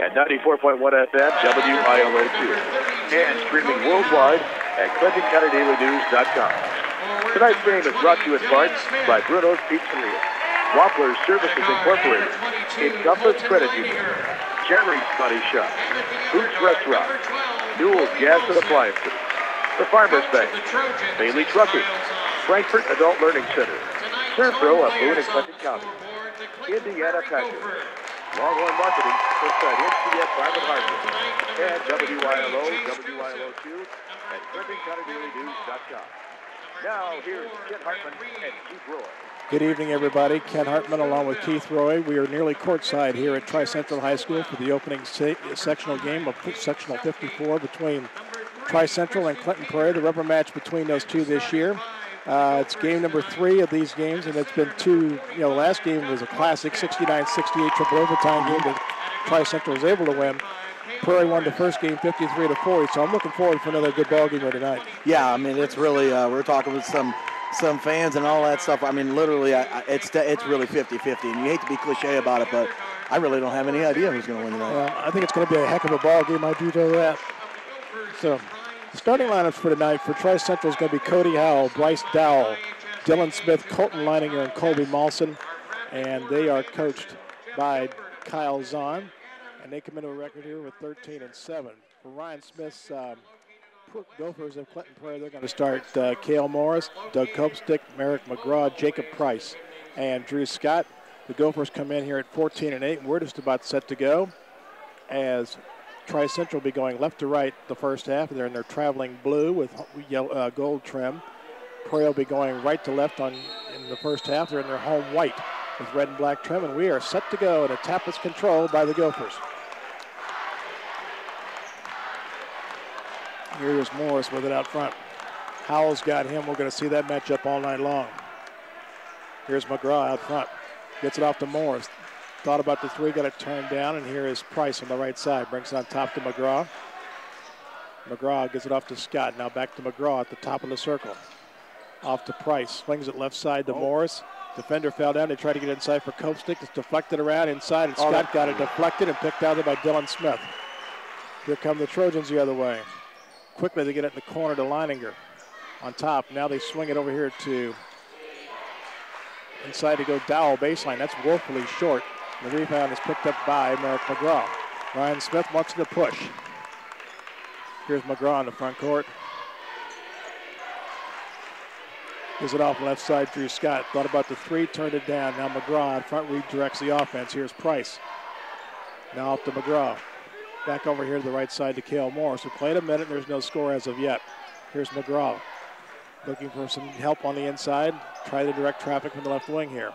at 94.1 FM, WILO2, and streaming worldwide at ClintonCountyDailyNews.com. Tonight's game is brought to you in part by Bruno's Pizzeria, Waffler Services Incorporated, Encompass Credit Union, Jerry's Body Shop, Boots Restaurant, Newell's Gas and Appliances, the Farmers Bank, Bailey Trucking, Frankfurt Adult Learning Center, Serpro of Boone and Clinton County, Indiana Packers, Longhorn Marketing, inside NCF Private Hardware, and WILO, WILO2, at ClintonCountyDailyNews.com. Now, here's Ken Hartman and Keith Roy. Good evening, everybody. Ken Hartman along with Keith Roy. We are nearly courtside here at Tri-Central High School for the opening sectional game of Sectional 54 between Tri-Central and Clinton Prairie, the rubber match between those two this year. It's game number 3 of these games, and it's been two, the last game was a classic 69-68 triple overtime game that Tri-Central was able to win. Prairie won the first game 53-40, so I'm looking forward for another good ball game here tonight. Yeah, I mean, it's really, we're talking with some fans and all that stuff. I mean, literally, it's really 50-50, and you hate to be cliche about it, but I really don't have any idea who's going to win tonight. Well, I think it's going to be a heck of a ball game, I do know that. So, starting lineups for tonight for Tri-Central is going to be Cody Howell, Bryce Dowell, Dylan Smith, Colton Leininger, and Colby Malson, and they are coached by Kyle Zahn, and they come into a record here with 13-7. For Ryan Smith's Gophers of Clinton Prairie, they're going to start Cale Morris, Doug Kopstick, Merrick McGraw, Jacob Price, and Drew Scott. The Gophers come in here at 14-8, and we're just about set to go as Tri-Central will be going left to right the first half. They're in their traveling blue with yellow, gold trim. Prairie will be going right to left in the first half. They're in their home white with red and black trim, and we are set to go, and a tap is controlled by the Gophers. Here's Morris with it out front. Howell's got him. We're going to see that matchup all night long. Here's McGraw out front. Gets it off to Morris. Thought about the three, got it turned down, and here is Price on the right side. Brings it on top to McGraw. McGraw gives it off to Scott. Now back to McGraw at the top of the circle. Off to Price. Swings it left side to Morris. Defender fell down. They tried to get inside for Kopstick. It's deflected around inside, and Scott got it deflected and picked out there by Dylan Smith. Here come the Trojans the other way. Quickly they get it in the corner to Leininger. On top. Now they swing it over here to inside to go Dowell baseline. That's woefully short. The rebound is picked up by Merrick McGraw. Ryan Smith wants to push. Here's McGraw in the front court. Gives it off left side, Drew Scott. Thought about the three, turned it down. Now McGraw in front redirects the offense. Here's Price. Now up to McGraw. Back over here to the right side to Cale Morris. We played a minute, and there's no score as of yet. Here's McGraw. Looking for some help on the inside. Try to direct traffic from the left wing here.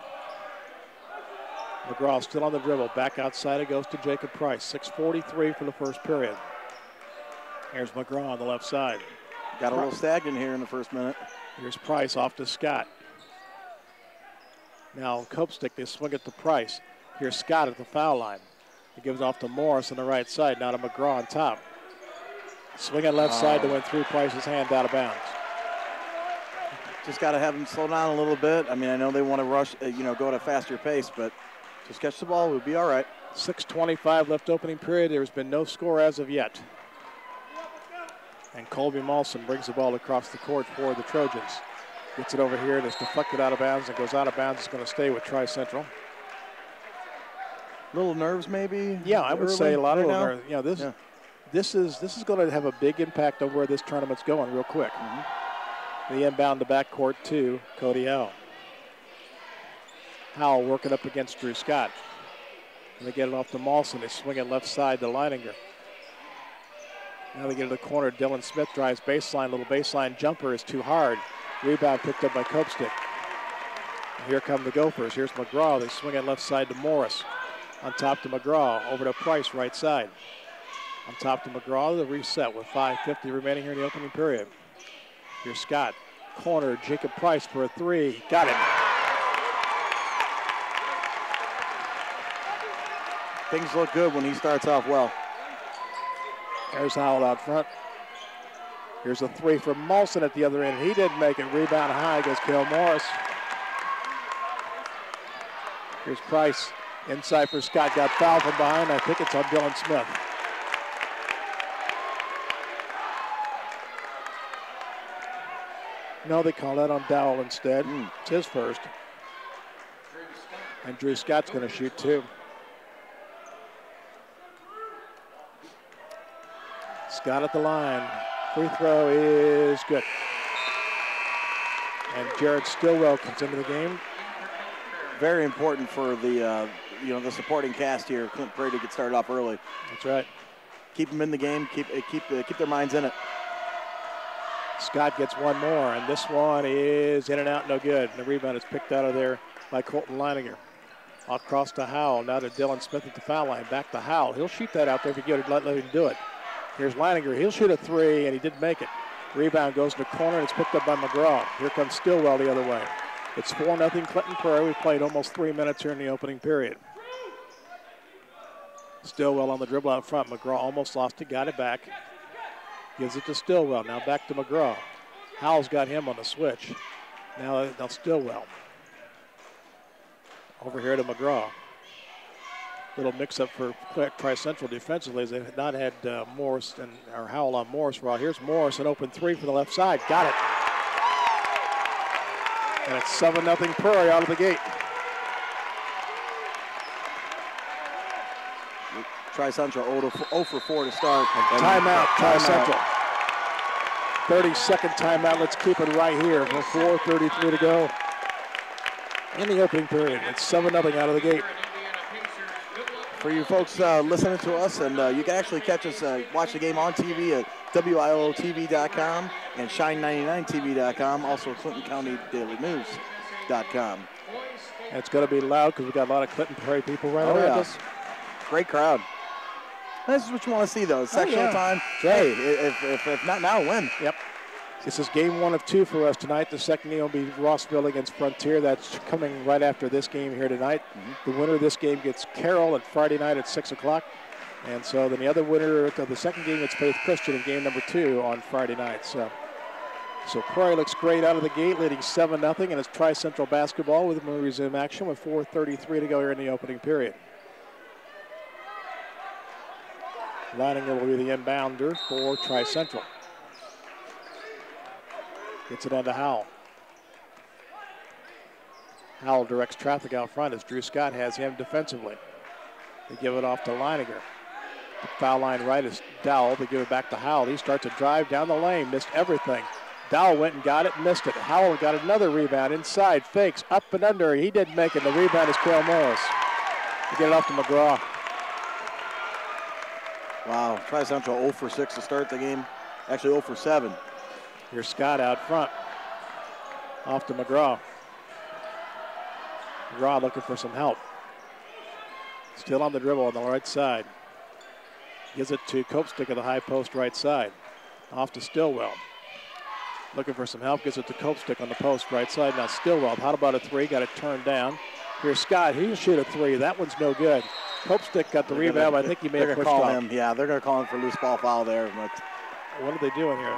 McGraw still on the dribble. Back outside it goes to Jacob Price. 6:43 for the first period. Here's McGraw on the left side. Got a little stagnant here in the first minute. Here's Price off to Scott. Now Kopstick, they swing it to Price. Here's Scott at the foul line. He gives it off to Morris on the right side. Now to McGraw on top. Swing on left side to win through Price's hand out of bounds. Just got to have them slow down a little bit. I mean, I know they want to rush, go at a faster pace, but just catch the ball, we'll be all right. 6:25 left opening period. There's been no score as of yet. And Colby Malson brings the ball across the court for the Trojans. Gets it over here and it's deflected out of bounds and goes out of bounds. It's going to stay with Tri-Central. Little nerves maybe? Yeah, I would say a lot of nerves. This is going to have a big impact on where this tournament's going real quick. The inbound to backcourt to Cody Howell. Howell working up against Drew Scott. And they get it off to Malson. They swing it left side to Leininger. Now they get to the corner. Dylan Smith drives baseline. Little baseline jumper is too hard. Rebound picked up by Kopstick. Here come the Gophers. Here's McGraw. They swing it left side to Morris. On top to McGraw. Over to Price, right side. On top to McGraw. The reset with 5:50 remaining here in the opening period. Here's Scott. Corner. Jacob Price for a three. Got it. Things look good when he starts off well. There's Howell out front. Here's a three from Malson at the other end. He didn't make it. Rebound high goes Cale Morris. Here's Price. Inside for Scott, got fouled from behind. I think it's on Dylan Smith. No, they call that on Dowell instead. It's his first. And Drew Scott's going to shoot too. Scott at the line. Free throw is good. And Jared Stillwell comes into the game. Very important for the the supporting cast here. Clint Prairie to get started off early. That's right. Keep them in the game. Keep their minds in it. Scott gets one more, and this one is in and out, no good. And the rebound is picked out of there by Colton Leininger. Across to Howell, now to Dylan Smith at the foul line. Back to Howell. He'll shoot that out there if you get it, let him do it. Here's Leininger. He'll shoot a three, and he didn't make it. Rebound goes to the corner, and it's picked up by McGraw. Here comes Stillwell the other way. It's 4-0 Clinton Prairie. We played almost 3 minutes here in the opening period. Stillwell on the dribble out front. McGraw almost lost it, got it back. Gives it to Stillwell. Now back to McGraw. Howell's got him on the switch. Now Stillwell. Over here to McGraw. Little mix-up for Tri-Central defensively as they've not had Morris or Howell on Morris for a while. Here's Morris, an open three for the left side. Got it. And it's 7-0 Prairie out of the gate. Tri-Central 0 for 4 to start. Timeout, Tri-Central. 30-second timeout. Let's keep it right here with 4:33 to go in the opening period. It's 7-0 out of the gate. For you folks listening to us, and you can actually catch us, watch the game on TV at WILOTV.com and Shine99TV.com, also ClintonCountyDailyNews.com. And it's going to be loud because we've got a lot of Clinton Prairie people right around us. Great crowd. This is what you want to see, though. Sectional time. Hey, if not now, when? Yep. This is game 1 of 2 for us tonight. The second game will be Rossville against Frontier. That's coming right after this game here tonight. The winner of this game gets Carroll at Friday night at 6 o'clock. And so then the other winner of the second game gets Faith Christian in game number 2 on Friday night. So Prairie looks great out of the gate, leading 7-0, and it's Tri-Central basketball with them resume action with 4:33 to go here in the opening period. Leininger will be the inbounder for Tri-Central. Gets it on to Howell. Howell directs traffic out front as Drew Scott has him defensively. They give it off to Leininger. The foul line right is Dowell. They give it back to Howell. He starts a drive down the lane, missed everything. Dowell went and got it, missed it. Howell got another rebound inside, fakes, up and under. He didn't make it. The rebound is Cale Morris. They get it off to McGraw. Wow, Tri-Central 0 for 6 to start the game. Actually 0 for 7. Here's Scott out front. Off to McGraw. McGraw looking for some help. Still on the dribble on the right side. Gives it to Copestick at the high post right side. Off to Stillwell. Looking for some help. Gives it to Copestick on the post right side. Now Stillwell, how about a three? Got it turned down. Here's Scott. He'll shoot a three. That one's no good. Copestick got the rebound, but I think he may have pushed off. Yeah, they're going to call him for loose ball foul there. But what are they doing here?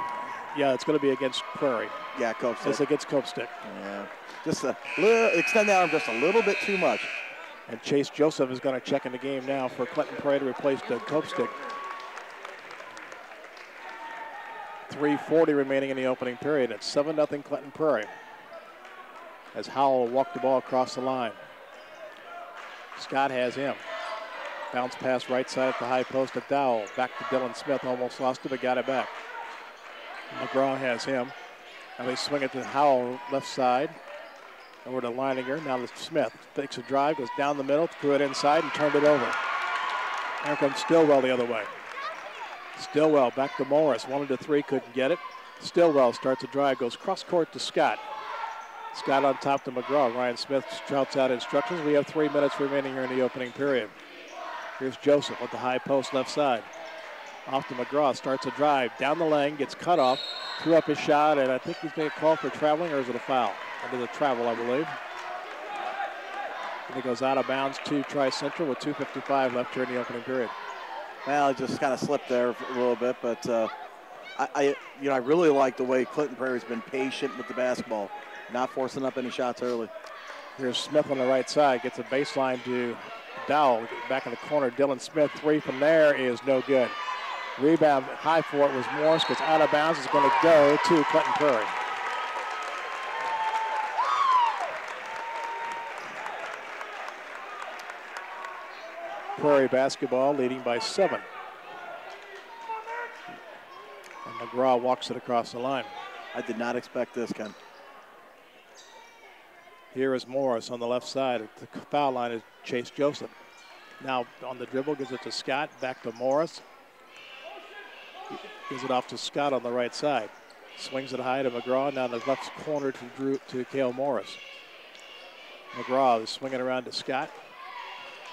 Yeah, it's going to be against Prairie. Yeah, Copestick. It's against Copestick. Yeah, just a little, extend the arm just a little bit too much. And Chase Joseph is going to check in the game now for Clinton Prairie to replace Copestick. 3:40 remaining in the opening period. It's 7-0 Clinton Prairie. As Howell walked the ball across the line. Scott has him. Bounce pass right side at the high post to Dowell. Back to Dylan Smith. Almost lost it, but got it back. McGraw has him. Now they swing it to Howell left side. Over to Leininger. Now to Smith. Takes a drive, goes down the middle, threw it inside, and turned it over. Here comes Stillwell the other way. Stillwell back to Morris. 1-3, couldn't get it. Stillwell starts a drive, goes cross court to Scott. Scott on top to McGraw. Ryan Smith shouts out instructions. We have 3 minutes remaining here in the opening period. Here's Joseph at the high post left side. Off to McGraw, starts a drive. Down the lane, gets cut off. Threw up his shot, and I think he's going to call for traveling, or is it a foul? Under the travel, I believe. And it goes out of bounds to Tri-Central with 2:55 left here in the opening period. Well, it just kind of slipped there a little bit, but I really like the way Clinton Prairie's been patient with the basketball, not forcing up any shots early. Here's Smith on the right side, gets a baseline to Dowell back in the corner. Dylan Smith, 3 from there is no good. Rebound high for it was Morris, gets out of bounds. It's going to go to Clinton Prairie. Prairie basketball leading by 7. And McGraw walks it across the line. I did not expect this, Ken. Here is Morris on the left side. At the foul line is Chase Joseph. Now on the dribble, gives it to Scott, back to Morris. Gives it off to Scott on the right side. Swings it high to McGraw, down the left corner to Cale Morris. McGraw is swinging around to Scott.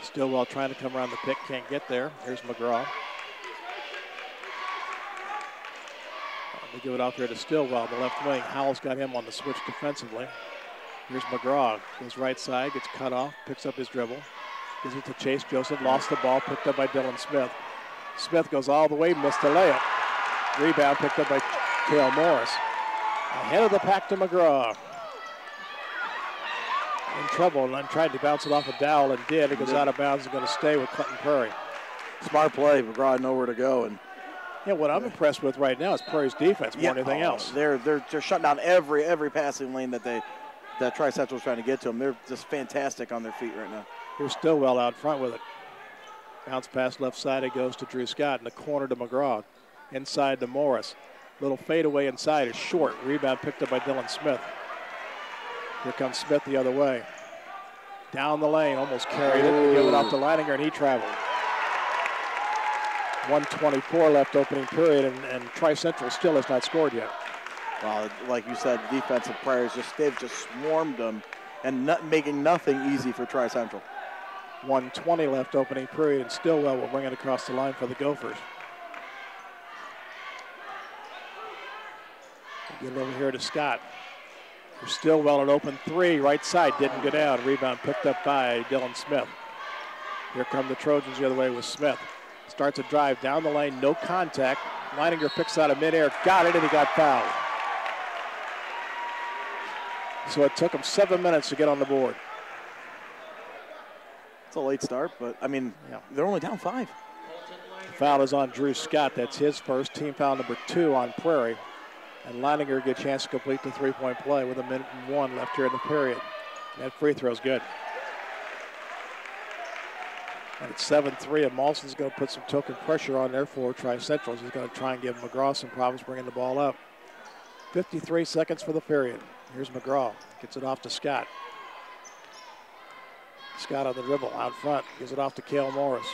Stillwell trying to come around the pick, can't get there. Here's McGraw. They give it off here to Stillwell, the left wing. Howell's got him on the switch defensively. Here's McGraw, goes right side, gets cut off, picks up his dribble. Gives it to Chase Joseph, lost the ball, picked up by Dylan Smith. Smith goes all the way, missed the layup. Rebound picked up by Cale Morris. Ahead of the pack to McGraw. In trouble, and then tried to bounce it off of Dowell and did. It goes out of bounds and going to stay with Clinton Prairie. Smart play. McGraw had nowhere to go. And yeah, what I'm impressed with right now is Prairie's defense more than anything else. They're shutting down every passing lane that Tri-Central was trying to get to them. They're just fantastic on their feet right now. Here's Stillwell out front with it. Bounce pass left side, it goes to Drew Scott in the corner to McGraw. Inside to Morris. Little fadeaway inside is short. Rebound picked up by Dylan Smith. Here comes Smith the other way. Down the lane, almost carried it. Give it off to Leininger, and he traveled. 1:24 left opening period, and Tri-Central still has not scored yet. Well, like you said, defensive Prairie they've just swarmed them and making nothing easy for Tri-Central. 1:20 left opening period, and Stillwell will bring it across the line for the Gophers. Get it over here to Scott. Stillwell an open 3, right side, didn't go down. Rebound picked up by Dylan Smith. Here come the Trojans the other way with Smith. Starts a drive down the lane, no contact. Leininger picks out of midair, got it, and he got fouled. So it took him 7 minutes to get on the board. It's a late start, but I mean, they're only down 5. Foul is on Drew Scott. That's his first. Team foul number 2 on Prairie. And Leininger get a chance to complete the 3-point play with 1:01 left here in the period. That free throw's good. And it's 7-3, and Mawson's going to put some token pressure on there for Tri-Central. He's going to try and give McGraw some problems bringing the ball up. 53 seconds for the period. Here's McGraw. Gets it off to Scott. Scott on the dribble out front. Gives it off to Cale Morris.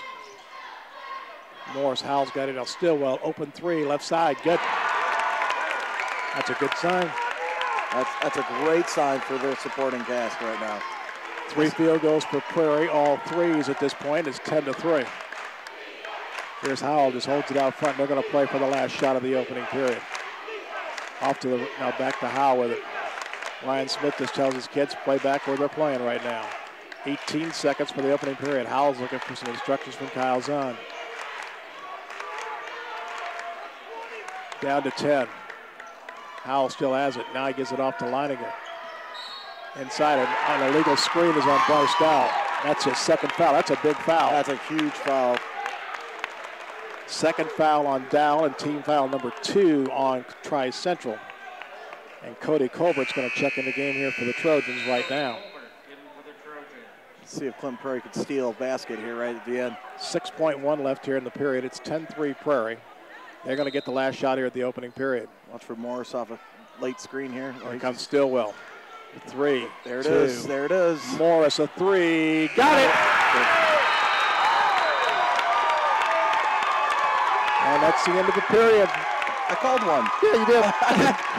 Howell's got it. Now Stillwell, open 3, left side. Good. That's a good sign. That's a great sign for their supporting cast right now. 3 field goals for Prairie, all 3s at this point. It's 10-3. Here's Howell, just holds it out front. They're going to play for the last shot of the opening period. Now back to Howell with it. Ryan Smith just tells his kids play back where they're playing right now. 18 seconds for the opening period. Howell's looking for some instructions from Kyle Zahn. Down to 10. Howell still has it. Now he gives it off to Leininger. Inside, an illegal screen is on Bryce Dowell. That's his second foul. That's a big foul. That's a huge foul. Second foul on Dowell and team foul number 2 on Tri-Central. And Cody Colbert's going to check in the game here for the Trojans right now. Let's see if Clinton Prairie could steal a basket here right at the end. 6.1 left here in the period. It's 10-3 Prairie. They're going to get the last shot here at the opening period. Watch for Morris off a late screen here. Here comes Stillwell. 3. There it is. There it is. Morris a 3. Got it! And that's the end of the period. I called one. Yeah, you did.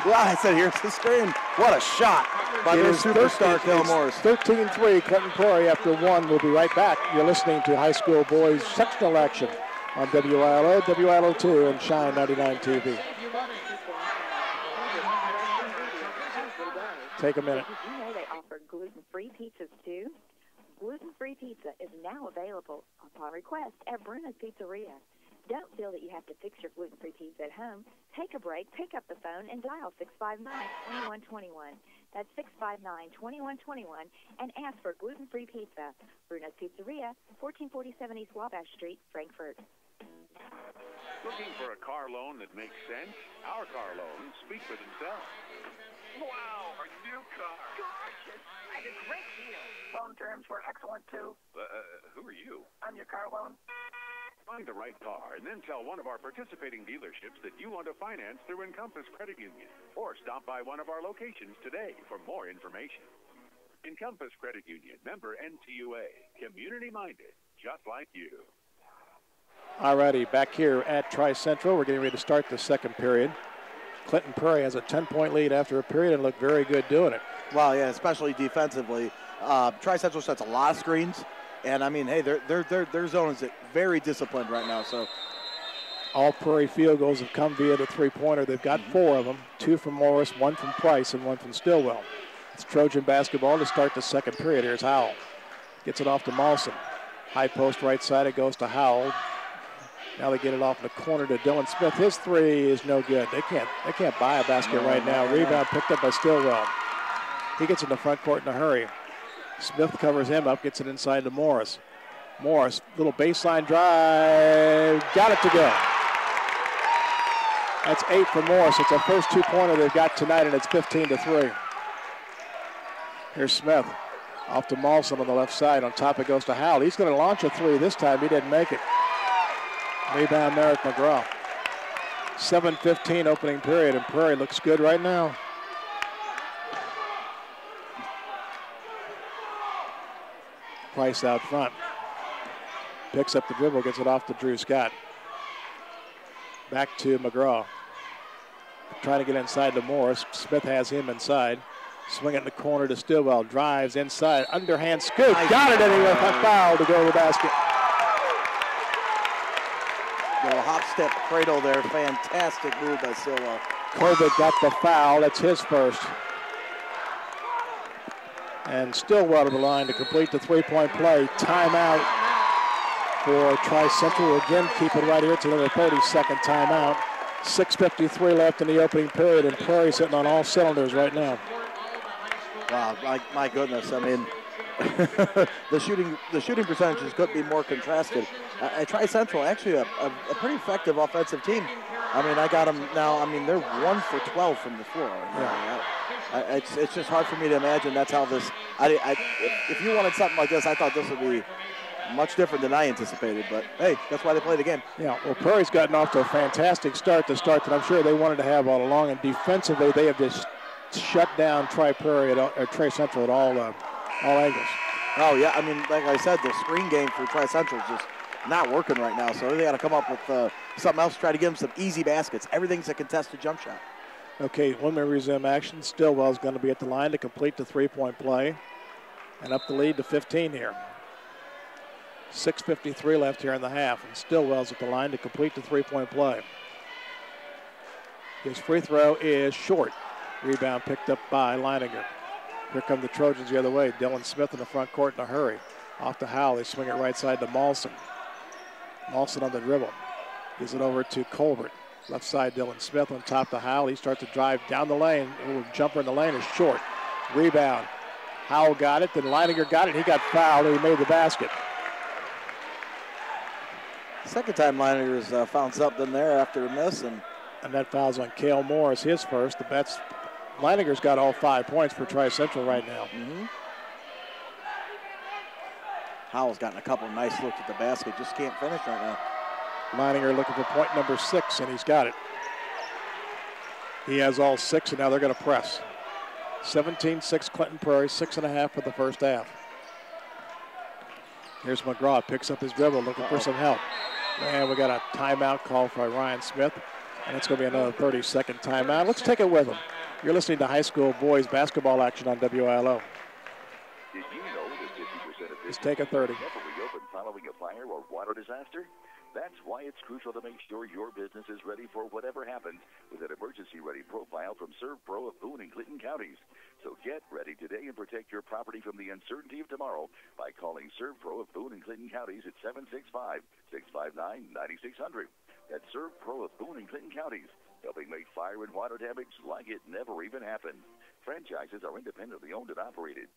Well, I said, here's the screen. What a shot by their superstar, Cale Morris. 13-3, Clinton Prairie after 1. We'll be right back. You're listening to high school boys sectional action on WILO, WILO2, and Shine 99 TV. Take a minute. Did you know they offer gluten-free pizzas too? Gluten-free pizza is now available upon request at Bruno's Pizzeria. Don't feel that you have to fix your gluten-free pizza at home. Take a break, pick up the phone, and dial 659-2121. That's 659-2121, and ask for gluten-free pizza. Bruno's Pizzeria, 1447 East Wabash Street, Frankfort. Looking for a car loan that makes sense? Our car loans speak for themselves. Wow, a new car. Gorgeous. I had a great deal. Loan terms were excellent, too. Who are you? I'm your car loan. Find the right car and then tell one of our participating dealerships that you want to finance through Encompass Credit Union. Or stop by one of our locations today for more information. Encompass Credit Union, member NCUA. Community-minded, just like you. All righty, back here at Tri-Central. We're getting ready to start the second period. Clinton Prairie has a 10-point lead after a period and looked very good doing it. Well, yeah, especially defensively. Tri-Central sets a lot of screens, and I mean, hey, their zone is very disciplined right now. So, all Prairie field goals have come via the three-pointer. They've got 4 of them: 2 from Morris, 1 from Price, and 1 from Stillwell. It's Trojan basketball to start the second period. Here's Howell, gets it off to Mawson. High post right side, it goes to Howell. Now they get it off in the corner to Dylan Smith. His three is no good. They can't buy a basket right now. Rebound picked up by Stillwell. He gets in the front court in a hurry. Smith covers him up, gets it inside to Morris. Morris, little baseline drive, got it to go. That's 8 for Morris. It's the first 2-pointer they've got tonight, and it's 15-3. Here's Smith, off to Mawson on the left side. On top it goes to Howell. He's going to launch a 3 this time. He didn't make it. Rebound, Merrick McGraw. 7:15 opening period, and Prairie looks good right now. Price out front. Picks up the dribble, gets it off to Drew Scott. Back to McGraw. Trying to get inside to Morris. Smith has him inside. Swing it in the corner to Stillwell. Drives inside. Underhand scoop. Got it anyway. A foul to go to the basket. little hop step cradle there. Fantastic move by Stillwell. Colbert got the foul. That's his first. And Stillwell to the line to complete the three-point play. Timeout for Tri-Central. Again, keep it right here to the 30-second timeout. 6:53 left in the opening period, and Prairie's hitting on all cylinders right now. Wow, my goodness. I mean, the shooting percentages couldn't be more contrasted. Tri-Central, actually a pretty effective offensive team. I mean, I got them now. I mean, they're 1 for 12 from the floor. Yeah. It's just hard for me to imagine that's how this. If you wanted something like this, I thought this would be much different than I anticipated. But hey, that's why they play the game. Yeah. Well, Prairie's gotten off to a fantastic start that I'm sure they wanted to have all along. And defensively, they have just shut down Tri-Central at all angles. Oh yeah. I mean, like I said, the screen game for Tri-Central is just not working right now. So they got to come up with something else to try to give them some easy baskets. Everything's a contested jump shot. Okay, when we resume action, Stillwell's going to be at the line to complete the three-point play and up the lead to 15 here. 6:53 left here in the half, and Stillwell's at the line to complete the three-point play. His free throw is short. Rebound picked up by Leininger. Here come the Trojans the other way. Dylan Smith in the front court in a hurry. Off to Howell. They swing it right side to Mawson. Mawson on the dribble. Gives it over to Colbert. Left side, Dylan Smith on top to Howell. He starts to drive down the lane. A little jumper in the lane is short. Rebound. Howell got it, then Leininger got it. He got fouled, and he made the basket. Second time Leininger's found something there after a miss. And that foul's on Cale Morris, his first. Leininger's got all 5 points for Tri-Central right now. Mm-hmm. Howell's gotten a couple of nice looks at the basket. Just can't finish right now. Leininger looking for point number 6, and he's got it. He has all 6, and now they're going to press. 17-6 Clinton Prairie, 6.5 for the first half. Here's McGraw, picks up his dribble, looking for some help. And we got a timeout call for Ryan Smith, and it's going to be another 30-second timeout. Let's take it with him. You're listening to high school boys basketball action on WILO. Did you know that 50% of Let's take a 30. never reopen following a fire or water disaster? That's why it's crucial to make sure your business is ready for whatever happens with an emergency-ready profile from ServPro of Boone and Clinton counties. So get ready today and protect your property from the uncertainty of tomorrow by calling ServPro of Boone and Clinton counties at 765-659-9600. That's ServPro of Boone and Clinton counties, helping make fire and water damage like it never even happened. Franchises are independently owned and operated.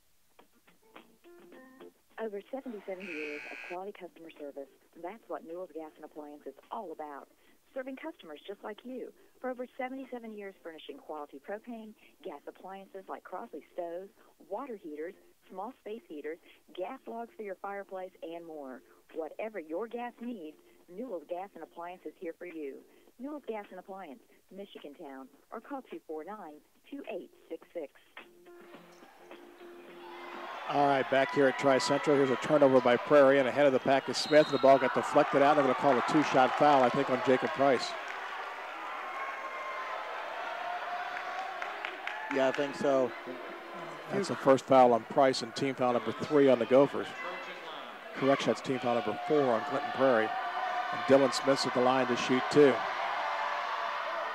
Over 77 years of quality customer service. That's what Newell's Gas and Appliance is all about. Serving customers just like you. For over 77 years furnishing quality propane, gas appliances like Crossley stoves, water heaters, small space heaters, gas logs for your fireplace, and more. Whatever your gas needs, Newell's Gas and Appliance is here for you. Newell's Gas and Appliance, Michigan Town, or call 249-2866. All right, back here at Tri-Central. Here's a turnover by Prairie, and ahead of the pack is Smith. The ball got deflected out. They're going to call a two-shot foul, I think, on Jacob Price. Yeah, I think so. That's the first foul on Price and team foul number 3 on the Gophers. Correction, that's team foul number 4 on Clinton Prairie. And Dylan Smith's at the line to shoot 2.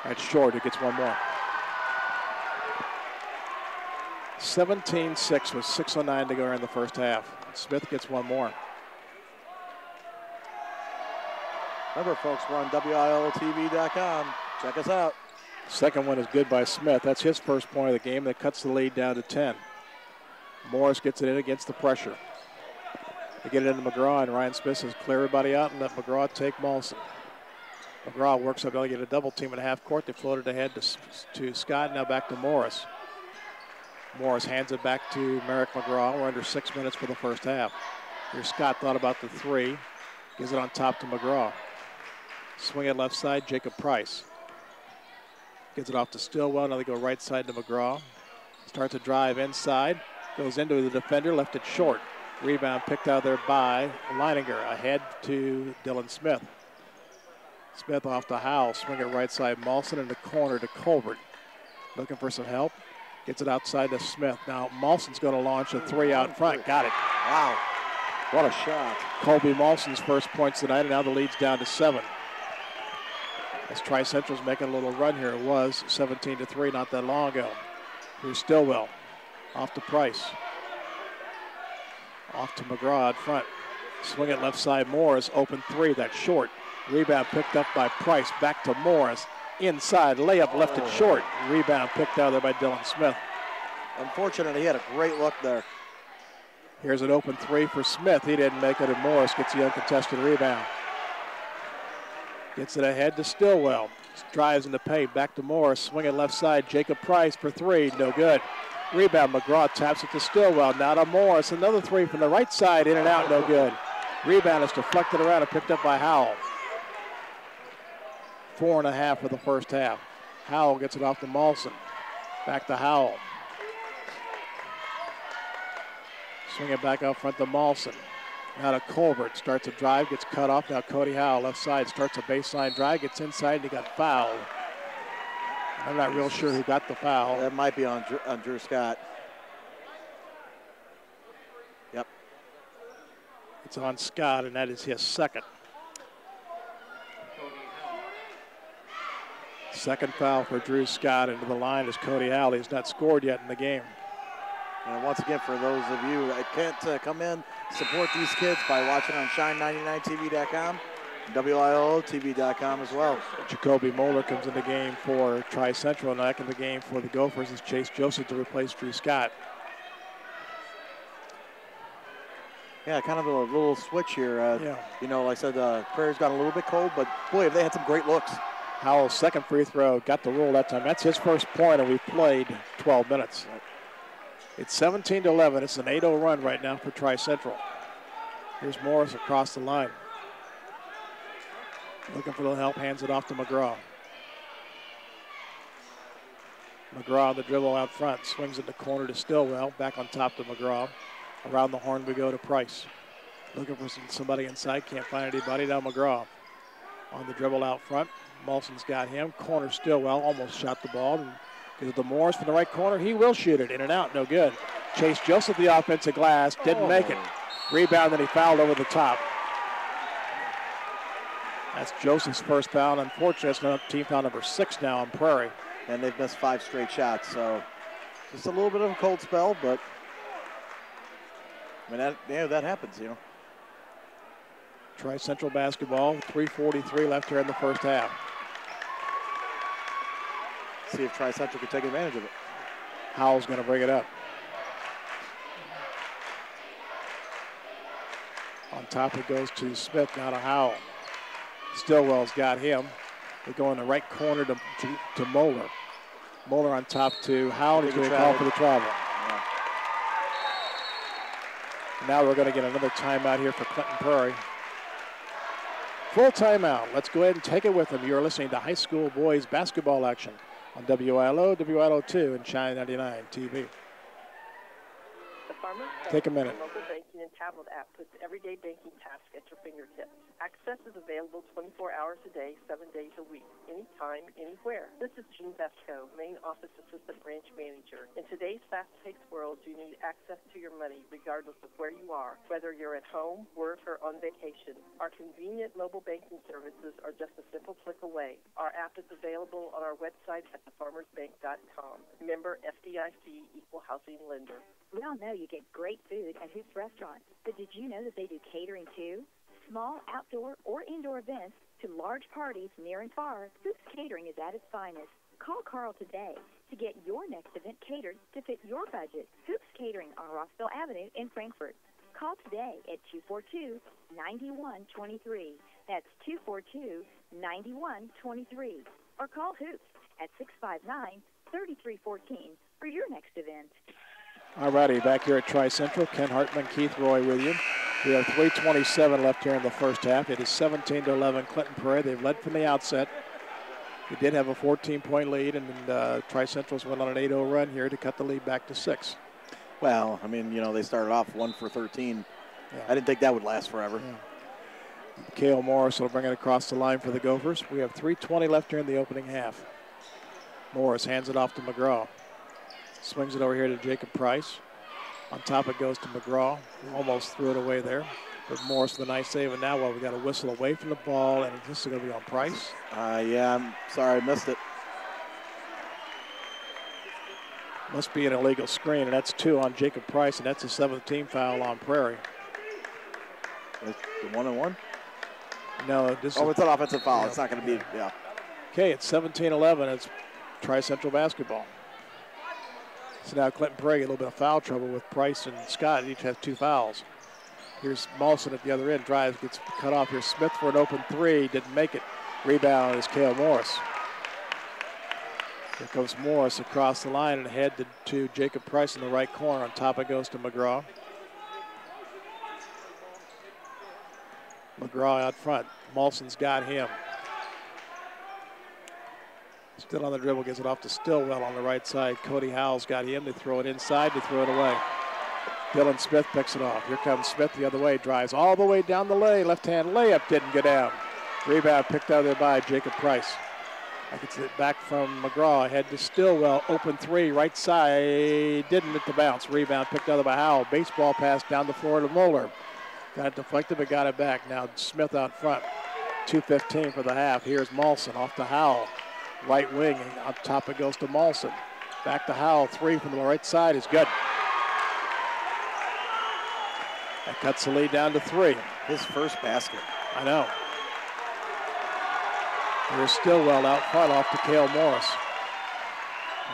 That's short. He gets one more. 17-6 with 6:09 to go in the first half. Smith gets one more. Remember, folks, we're on WILTV.com. Check us out. Second one is good by Smith. That's his first point of the game. That cuts the lead down to 10. Morris gets it in against the pressure. They get it into McGraw, and Ryan Smith says clear everybody out and let McGraw take Molson. McGraw works up. They'll get a double team at half court. They float it ahead to Scott. Now back to Morris. Morris hands it back to Merrick McGraw. We're under 6 minutes for the first half. Here Scott thought about the 3. Gives it on top to McGraw. Swing it left side, Jacob Price. Gets it off to Stillwell. Now they go right side to McGraw. Starts to drive inside. Goes into the defender, left it short. Rebound picked out there by Leininger. Ahead to Dylan Smith. Smith off to Howell. Swing it right side. Molson in the corner to Colbert. Looking for some help. Gets it outside to Smith. Now Molson's going to launch a 3 out front. Got it. Wow. What a shot. Colby Molson's first points tonight, and now the lead's down to 7. As Tri-Central's making a little run here. It was 17-3 not that long ago. Here's Stillwell. Off to Price. Off to McGraw out front. Swing it left side. Morris, open 3. That's short. Rebound picked up by Price. Back to Morris. Inside. Layup left it short. Rebound picked out there by Dylan Smith. Unfortunately, he had a great look there. Here's an open 3 for Smith. He didn't make it, and Morris gets the uncontested rebound. Gets it ahead to Stillwell. Drives in the paint. Back to Morris. Swing it left side. Jacob Price for 3. No good. Rebound. McGraw taps it to Stillwell. Now to Morris. Another 3 from the right side. In and out. No good. Rebound is deflected around and picked up by Howell. 4.5 for the first half. Howell gets it off to Molson. Back to Howell. Swing it back out front to Molson. Now to Colbert. Starts a drive, gets cut off. Now Cody Howell, left side, starts a baseline drive, gets inside, and he got fouled. I'm not real sure who got the foul. That might be on Drew Scott. Yep. It's on Scott, and that is his second. Second foul for Drew Scott. Into the line is Cody Howell. He's not scored yet in the game. And once again, for those of you that can't come in, support these kids by watching on Shine99TV.com, WILTV.com as well. Jacoby Moeller comes in the game for Tri-Central, and back in the game for the Gophers is Chase Joseph to replace Drew Scott. Yeah, kind of a little switch here. Yeah. You know, like I said, Prairie's got a little bit cold, but boy, they had some great looks. Howell's second free throw got the rule that time. That's his first point, and we've played 12 minutes. It's 17-11. It's an 8-0 run right now for Tri-Central. Here's Morris across the line. Looking for a little help, hands it off to McGraw. McGraw on the dribble out front, swings it to corner to Stillwell, back on top to McGraw. Around the horn we go to Price. Looking for somebody inside, can't find anybody. Now McGraw on the dribble out front. Molson's got him. Corner Stillwell, almost shot the ball. And gives it to Morris from the right corner. He will shoot it. In and out, no good. Chase Joseph, the offensive glass, didn't make it. Rebound, then he fouled over the top. That's Joseph's first foul. Unfortunately, it's not team foul number 6 now on Prairie. And they've missed 5 straight shots, so just a little bit of a cold spell, but I mean, that happens, you know. Tri-Central basketball, 3:43 left here in the first half. See if Tri-Central can take advantage of it. Howell's going to bring it up. On top it goes to Smith, now to Howell. Stillwell's got him. They go in the right corner to Moeller. Moeller on top to Howell. He's going to call for the travel. Yeah. Now we're going to get another timeout here for Clinton Prairie. Full timeout. Let's go ahead and take it with them. You're listening to high school boys basketball action on WILO, WILO2, and China 99 TV. Take a minute. Local banking and tablet app puts everyday banking tasks at your fingertips. Access is available 24 hours a day, 7 days a week, anytime, anywhere. This is Jean Vesco, Main Office Assistant Branch Manager. In today's fast-paced world, you need access to your money regardless of where you are, whether you're at home, work, or on vacation. Our convenient mobile banking services are just a simple click away. Our app is available on our website at thefarmersbank.com. Member FDIC, Equal Housing Lender. We all know you get great food at Hoops Restaurant, but did you know that they do catering too? Small outdoor or indoor events to large parties near and far, Hoops Catering is at its finest. Call Carl today to get your next event catered to fit your budget. Hoops Catering on Rossville Avenue in Frankfort. Call today at 242-9123. That's 242-9123. Or call Hoops at 659-3314 for your next event. All righty, back here at Tri-Central, Ken Hartman, Keith Roy with you. We have 3:27 left here in the first half. It is 17-11 Clinton Prairie. They've led from the outset. They did have a 14-point lead, and Tri-Central's went on an 8-0 run here to cut the lead back to 6. Well, I mean, you know, they started off 1 for 13. Yeah. I didn't think that would last forever. Yeah. Cale Morris will bring it across the line for the Gophers. We have 3:20 left here in the opening half. Morris hands it off to McGraw. Swings it over here to Jacob Price. On top it goes to McGraw. Almost threw it away there. But Morris with a nice save. And now, we got a whistle away from the ball, and this is going to be on Price. Yeah, I'm sorry I missed it. Must be an illegal screen, and that's 2 on Jacob Price, and that's a 7th team foul on Prairie. It's the 1-on-1? No, this it's an offensive foul. Yeah, it's not going to be, yeah. Okay, it's 17-11. It's Tri-Central basketball. So now Clinton Prairie a little bit of foul trouble with Price and Scott. Each have 2 fouls. Here's Mawson at the other end. Drives, gets cut off. Here's Smith for an open 3. Didn't make it. Rebound is Cale Morris. Here comes Morris across the line and ahead to Jacob Price in the right corner. On top it goes to McGraw. McGraw out front. Mawson's got him. Still on the dribble, gets it off to Stillwell on the right side. Cody Howell's got him. They throw it inside, they throw it away. Dylan Smith picks it off. Here comes Smith the other way, drives all the way down the lane. Left-hand layup didn't go down. Rebound picked out there by Jacob Price. That gets it back from McGraw, ahead to Stillwell. Open 3, right side, didn't hit the bounce. Rebound picked out by Howell. Baseball pass down the floor to Moeller. Got it deflected, but got it back. Now Smith out front. 2:15 for the half. Here's Mawson off to Howell. Right wing, and on top it goes to Mawson. Back to Howell, 3 from the right side is good. That cuts the lead down to 3. His first basket. I know. Here's Stillwell out front off to Cale Morris.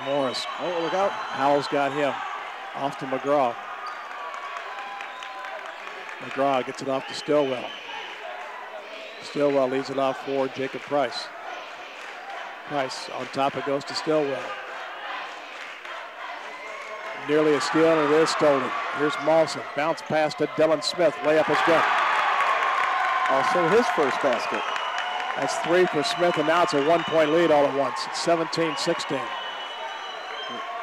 Morris. Oh, look out. Howell's got him. Off to McGraw. McGraw gets it off to Stillwell. Stillwell leaves it off for Jacob Price. Price on top, it goes to Stillwell. Nearly a steal, and it is stolen. Here's Mawson. Bounce pass to Dylan Smith. Layup is good. Also his first basket. That's 3 for Smith, and now it's a 1-point lead all at once. It's 17-16.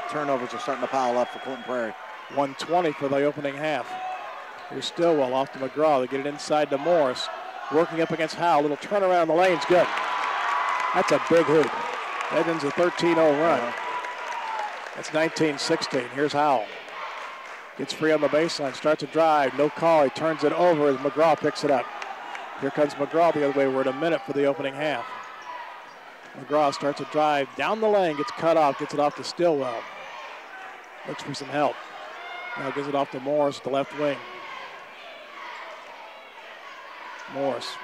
Turnovers are starting to pile up for Clinton Prairie. 1:20 for the opening half. Here's Stillwell off to McGraw. They get it inside to Morris. Working up against Howell. Little turnaround in the lane's good. That's a big hoop. That ends a 13-0 run. That's 19-16. Here's Howell. Gets free on the baseline, starts to drive. No call. He turns it over as McGraw picks it up. Here comes McGraw the other way. We're at a minute for the opening half. McGraw starts to drive down the lane, gets cut off, gets it off to Stillwell. Looks for some help. Now gives it off to Morris at the left wing. Morris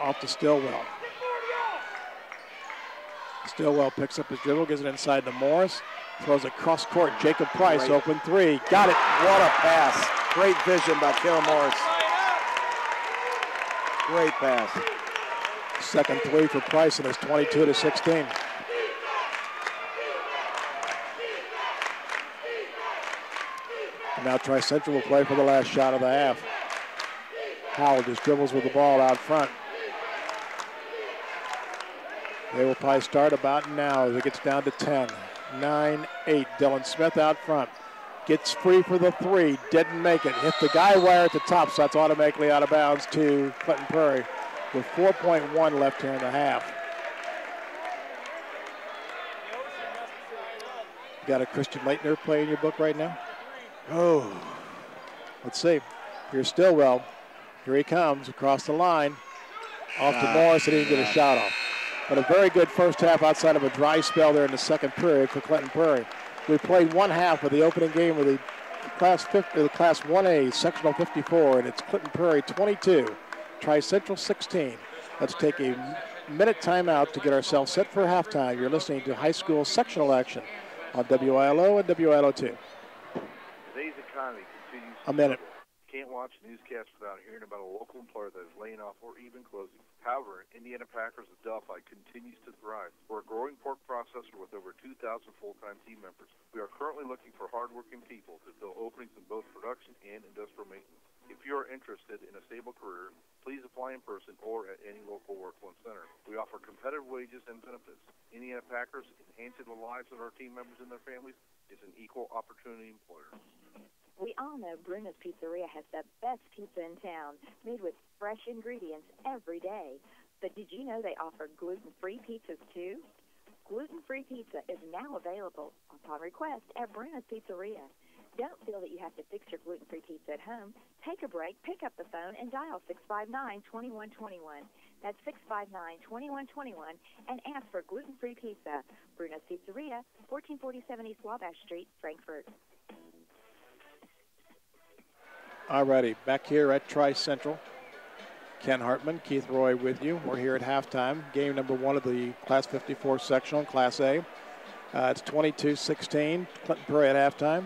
off to Stillwell. Stillwell picks up his dribble, gives it inside to Morris. Throws it cross court. Jacob Price, open three. Got it. What a pass. Great vision by Carol Morris. Great pass. Second three for Price, and it's 22-16. And now Tri-Central will play for the last shot of the half. Howell just dribbles with the ball out front. They will probably start about now as it gets down to 10. 9-8. Dylan Smith out front. Gets free for the three. Didn't make it. Hit the guy wire at the top, so that's automatically out of bounds to Clinton Prairie with 4.1 left here in the half. Got a Christian Leitner play in your book right now? Oh. Let's see. Here's Stillwell. Here he comes across the line. Off to Morris, and he didn't get a shot off. But a very good first half outside of a dry spell there in the second period for Clinton Prairie. We played one half of the opening game with the Class 1A Sectional 54, and it's Clinton Prairie 22, Tri-Central 16. Let's take a minute timeout to get ourselves set for halftime. You're listening to high school sectional action on WILO and WILO2. Today's economy continues. A minute. You can't watch newscasts without hearing about a local employer that is laying off or even closing. However, Indiana Packers of Delphi continues to thrive. We're a growing pork processor with over 2,000 full-time team members. We are currently looking for hardworking people to fill openings in both production and industrial maintenance. If you are interested in a stable career, please apply in person or at any local workforce center. We offer competitive wages and benefits. Indiana Packers, enhancing the lives of our team members and their families, is an equal opportunity employer. We all know Bruno's Pizzeria has the best pizza in town, made with fresh ingredients every day. But did you know they offer gluten-free pizzas too? Gluten-free pizza is now available upon request at Bruno's Pizzeria. Don't feel that you have to fix your gluten-free pizza at home. Take a break, pick up the phone, and dial 659-2121. That's 659-2121, and ask for gluten-free pizza. Bruno's Pizzeria, 1447 East Wabash Street, Frankfort. Alrighty, back here at Tri-Central. Ken Hartman, Keith Roy with you. We're here at halftime. Game number one of the Class 54 sectional in Class A. It's 22-16, Clinton Prairie at halftime.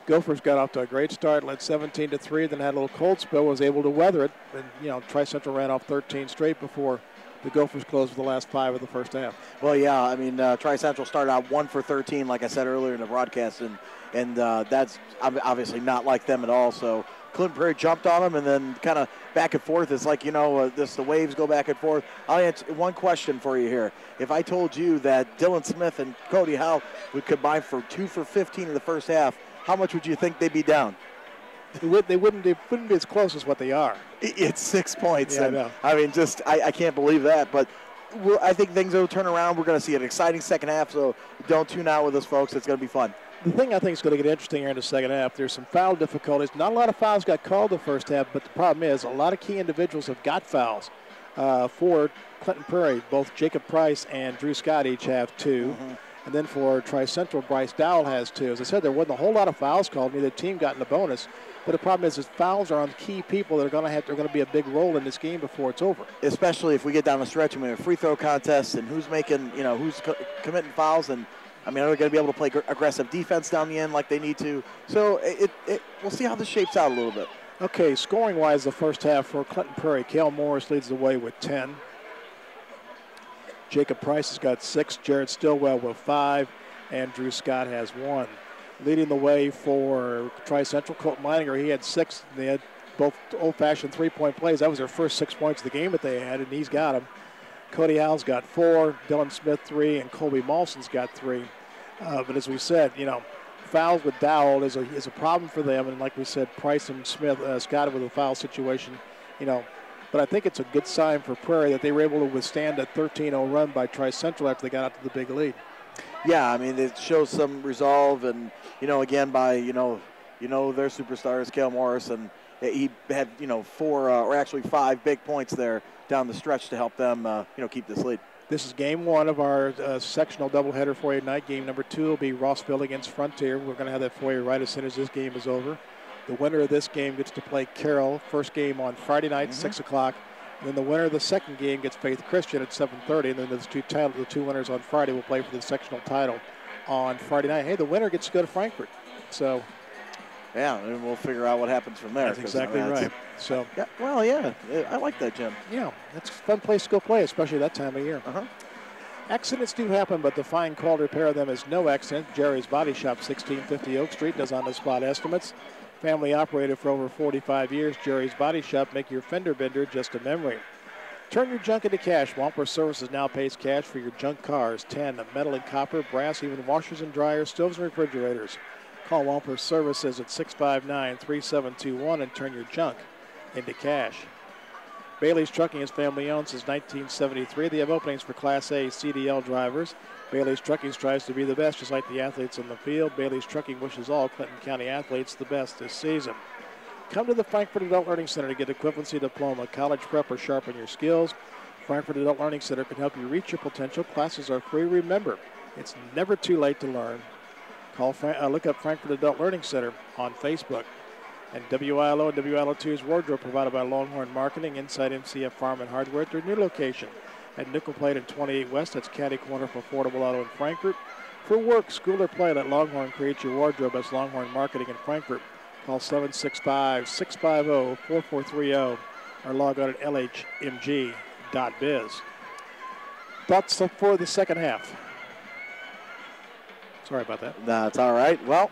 Gophers got off to a great start, led 17-3, then had a little cold spell, was able to weather it. And, Tri-Central ran off 13 straight before the Gophers closed with the last 5 of the first half. Well, yeah, I mean, Tri-Central started out 1 for 13, like I said earlier in the broadcast, and that's obviously not like them at all. So Clinton Prairie jumped on them, and then kind of back and forth. It's like, the waves go back and forth. I'll answer one question for you here. If I told you that Dylan Smith and Cody Howell would combine for 2 for 15 in the first half, how much would you think they'd be down? They wouldn't be as close as what they are. It's 6 points. Yeah, and, I know. I mean, I can't believe that. But I think things will turn around. We're going to see an exciting second half, so don't tune out with us, folks. It's going to be fun. The thing I think is going to get interesting here in the second half, there's some foul difficulties. Not a lot of fouls got called the first half, but the problem is a lot of key individuals have got fouls for Clinton Prairie. Both Jacob Price and Drew Scott each have 2. Mm-hmm. And then for Tri-Central, Bryce Dowell has 2. As I said, there wasn't a whole lot of fouls called. Neither team got in a bonus. But the problem is fouls are on key people that they're going to be a big role in this game before it's over. Especially if we get down the stretch and we have free throw contests and who's making, who's committing fouls. And, I mean, are they going to be able to play aggressive defense down the end like they need to? So we'll see how this shapes out a little bit. Okay, scoring-wise, the first half for Clinton Prairie, Cale Morris leads the way with 10. Jacob Price has got 6, Jared Stillwell with 5, and Drew Scott has 1. Leading the way for Tri-Central, Colton Leininger, he had 6. They had both old-fashioned three-point plays. That was their first 6 points of the game that they had, and he's got them. Cody Howell's got 4, Dylan Smith 3, and Colby Malson's got 3. But as we said, fouls with Dowell is a problem for them, and like we said, Price and Smith, Scott with a foul situation, But I think it's a good sign for Prairie that they were able to withstand a 13-0 run by Tri-Central after they got out to the big lead. Yeah, I mean, it shows some resolve, and, again, by, their superstars, Cale Morris, and he had, 4 or actually 5 big points there down the stretch to help them, keep this lead. This is game 1 of our sectional doubleheader for you tonight. Game number 2 will be Rossville against Frontier. We're going to have that for you right as soon as this game is over. The winner of this game gets to play Carroll. First game on Friday night, 6 o'clock. And then the winner of the second game gets Faith Christian at 7:30. And then the two winners on Friday will play for the sectional title. on Friday night. Hey, the winner gets to go to Frankfurt. So, yeah, and we'll figure out what happens from there. That's exactly right. So, yeah, well, yeah, I like that gym. Yeah, it's a fun place to go play, especially that time of year. Accidents do happen, but the fine quality repair of them is no accident. Jerry's Body Shop, 1650 Oak Street, does on-the-spot estimates. Family operated for over 45 years. Jerry's Body Shop, make your fender bender just a memory. Turn your junk into cash. Wampler Services now pays cash for your junk cars, tin, metal and copper, brass, even washers and dryers, stoves and refrigerators. Call Wampler Services at 659-3721 and turn your junk into cash. Bailey's Trucking is family-owned since 1973. They have openings for Class A CDL drivers. Bailey's Trucking strives to be the best, just like the athletes in the field. Bailey's Trucking wishes all Clinton County athletes the best this season. Come to the Frankfurt Adult Learning Center to get equivalency diploma, college prep, or sharpen your skills. Frankfurt Adult Learning Center can help you reach your potential. Classes are free. Remember, it's never too late to learn. Look up Frankfurt Adult Learning Center on Facebook. And WILO and WILO2's wardrobe provided by Longhorn Marketing inside MCF Farm and Hardware at their new location at Nickel Plate and 28 West. That's Caddy Corner for Affordable Auto in Frankfurt. For work, school, or play, let Longhorn create your wardrobe. That's Longhorn Marketing in Frankfurt. Call 765-650-4430 or log on at lhmg.biz. Thoughts for the second half? Sorry about that. No, it's all right. Well,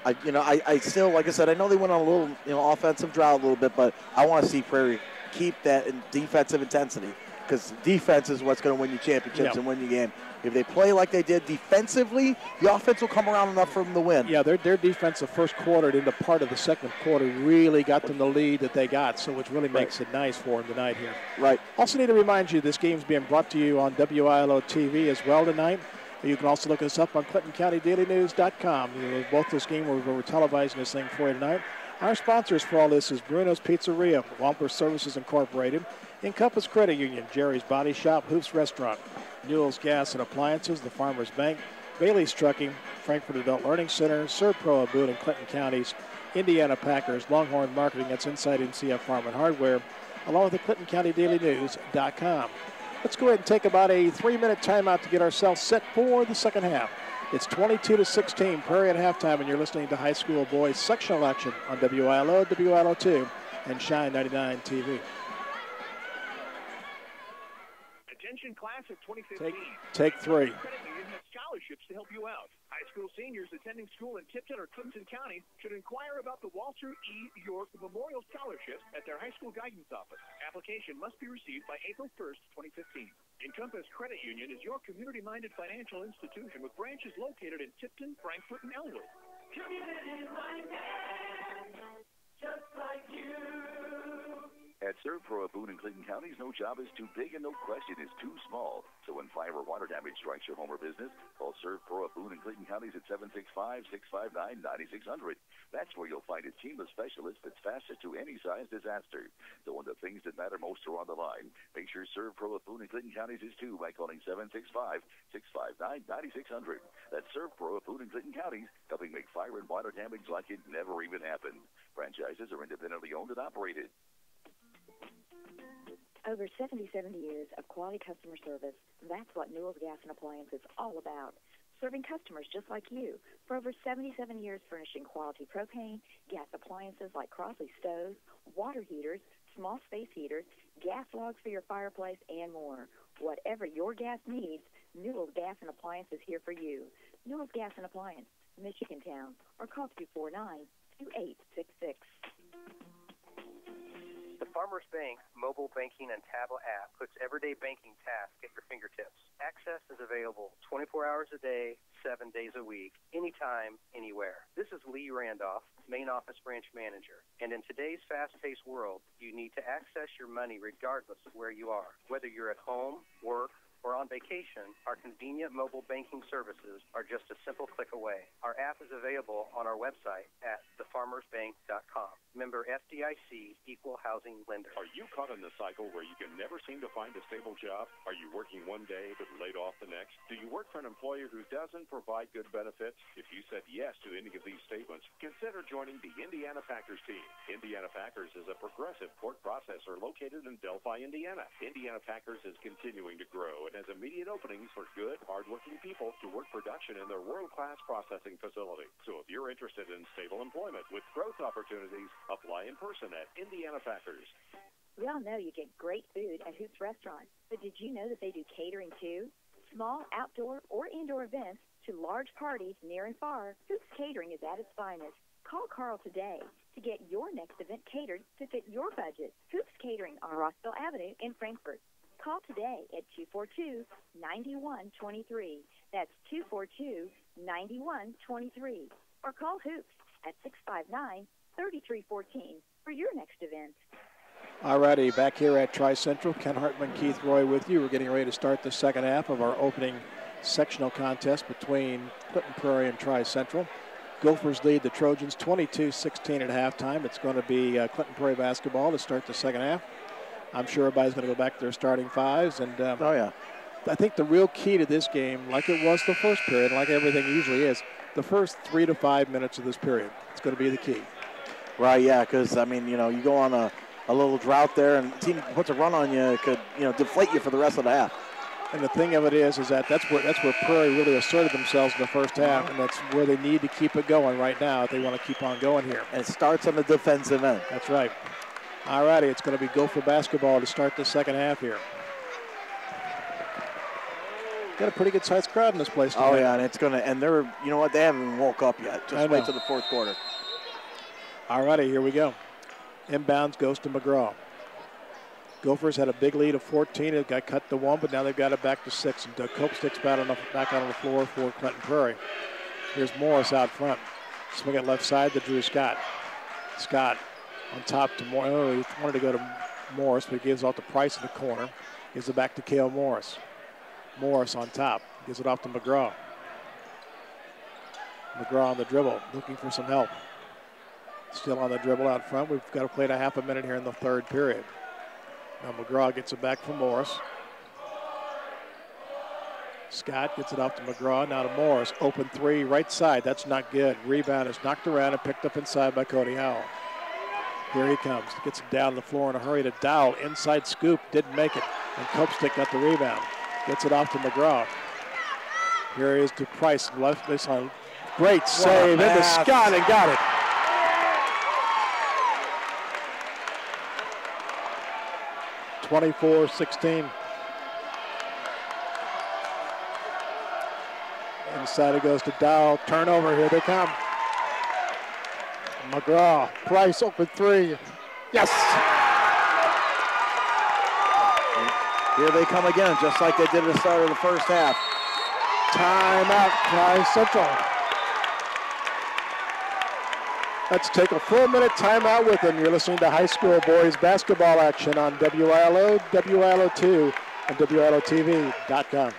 I still, like I said, I know they went on a little, offensive drought a little bit, but I want to see Prairie keep that defensive intensity because defense is what's going to win you championships and win you game. If they play like they did defensively, the offense will come around enough for them to win. Yeah, their defense the first quarter into part of the second quarter really got them the lead that they got, so which really makes it nice for them tonight here. Right. Also need to remind you this game's being brought to you on WILO TV as well tonight. You can also look us up on ClintonCountyDailyNews.com. Both those games we're televising this thing for you tonight. Our sponsors for all this is Bruno's Pizzeria, Wampler Services Incorporated, Encompass Credit Union, Jerry's Body Shop, Hoops Restaurant, Newell's Gas and Appliances, the Farmers Bank, Bailey's Trucking, Frankfurt Adult Learning Center, Servpro of Boone and Clinton Counties, Indiana Packers, Longhorn Marketing, that's inside MCF Farm and Hardware, along with the ClintonCountyDailyNews.com. Let's go ahead and take about a 3-minute timeout to get ourselves set for the second half. It's 22-16, Prairie at halftime, and you're listening to high school boys sectional action on WILO, WILO2, and Shine 99 TV. Attention class of 2015. Take 3. Credit Union has scholarships to help you out. High school seniors attending school in Tipton or Clinton County should inquire about the Walter E. York Memorial Scholarship at their high school guidance office. Application must be received by April 1st, 2015. Encompass Credit Union is your community-minded financial institution with branches located in Tipton, Frankfurt, and Elwood. Community-minded, just like you. At Servpro of Boone and Clinton Counties, no job is too big and no question is too small. So when fire or water damage strikes your home or business, call Servpro of Boone and Clinton Counties at 765-659-9600. That's where you'll find a team of specialists that's faster to any size disaster. So when the things that matter most are on the line, make sure Servpro of Boone and Clinton Counties is too by calling 765-659-9600. That's Servpro of Boone and Clinton Counties, helping make fire and water damage like it never even happened. Franchises are independently owned and operated. Over 77 years of quality customer service, that's what Newell's Gas and Appliances is all about. Serving customers just like you. For over 77 years furnishing quality propane, gas appliances like Crosley stoves, water heaters, small space heaters, gas logs for your fireplace, and more. Whatever your gas needs, Newell's Gas and Appliances is here for you. Newell's Gas and Appliance, Michigantown, or call 249-2866. The Farmers Bank mobile banking and tablet app puts everyday banking tasks at your fingertips. Access is available 24 hours a day, 7 days a week, anytime, anywhere. This is Lee Randolph, main office branch manager. And in today's fast-paced world, you need to access your money regardless of where you are. Whether you're at home, work, or on vacation, our convenient mobile banking services are just a simple click away. Our app is available on our website at thefarmersbank.com. Member FDIC, Equal Housing Lender. Are you caught in the cycle where you can never seem to find a stable job? Are you working one day but laid off the next? Do you work for an employer who doesn't provide good benefits? If you said yes to any of these statements, consider joining the Indiana Packers team. Indiana Packers is a progressive pork processor located in Delphi, Indiana. Indiana Packers is continuing to grow and has immediate openings for good, hardworking people to work production in their world-class processing facility. So if you're interested in stable employment with growth opportunities, apply in person at Indiana Packers. We all know you get great food at Hoops Restaurant, but did you know that they do catering too? Small outdoor or indoor events to large parties near and far, Hoops Catering is at its finest. Call Carl today to get your next event catered to fit your budget. Hoops Catering on Rossville Avenue in Frankfort. Call today at 242-9123. That's 242-9123. Or call Hoops at 659-3314 for your next event. All righty, back here at Tri-Central. Ken Hartman, Keith Roy with you. We're getting ready to start the second half of our opening sectional contest between Clinton Prairie and Tri-Central. Gophers lead the Trojans 22-16 at halftime. It's going to be Clinton Prairie basketball to start the second half. I'm sure everybody's going to go back to their starting fives. And oh, yeah. I think the real key to this game, like it was the first period, like everything usually is, the first 3 to 5 minutes of this period. It's going to be the key. Right, yeah, because, I mean, you know, you go on a little drought there and the team puts a run on you, it could, you know, deflate you for the rest of the half. And the thing of it is that's where Prairie really asserted themselves in the first half, and that's where they need to keep it going right now if they want to keep on going here. And it starts on the defensive end. That's right. All righty, it's going to be Gopher basketball to start the second half here. Got a pretty good sized crowd in this place tonight. Oh, yeah, and it's going to, and they're, you know what, they haven't even woke up yet. Just wait till the fourth quarter. All righty, here we go. Inbounds goes to McGraw. Gophers had a big lead of 14. It got cut to 1, but now they've got it back to 6. And Doug Copestick's back on the floor for Clinton Prairie. Here's Morris out front. Swing it left side to Drew Scott. Scott on top to Morris. Oh, he wanted to go to Morris, but he gives off to Price in the corner. Gives it back to Cale Morris. Morris on top. Gives it off to McGraw. McGraw on the dribble, looking for some help. Still on the dribble out front. We've got to play a half a minute here in the third period. Now McGraw gets it back from Morris. Scott gets it off to McGraw. Now to Morris. Open three, right side. That's not good. Rebound is knocked around and picked up inside by Cody Howell. Here he comes. Gets it down the floor in a hurry to Dowell. Inside scoop. Didn't make it. And Copestick got the rebound. Gets it off to McGraw. Here he is to Price. Left baseline. Great save into Scott and got it. (24-16). Inside it goes to Dowell. Turnover, here they come. McGraw, Price open three. Yes! And here they come again, just like they did at the start of the first half. Timeout, Tri-Central. Let's take a 4-minute timeout with them. You're listening to high school boys basketball action on WILO, WILO2, and WILOTV.com.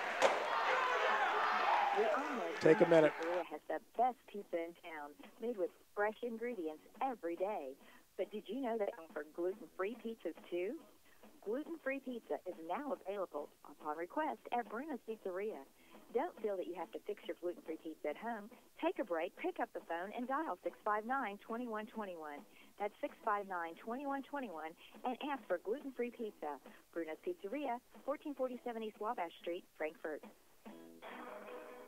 Take a minute. Prairie has the best pizza in town, made with fresh ingredients every day. But did you know they offer gluten-free pizzas too? Gluten-free pizza is now available upon request at Bruno's Pizzeria. Don't feel that you have to fix your gluten-free pizza at home. Take a break, pick up the phone, and dial 659-2121. That's 659-2121, and ask for gluten-free pizza. Bruno's Pizzeria, 1447 East Wabash Street, Frankfort.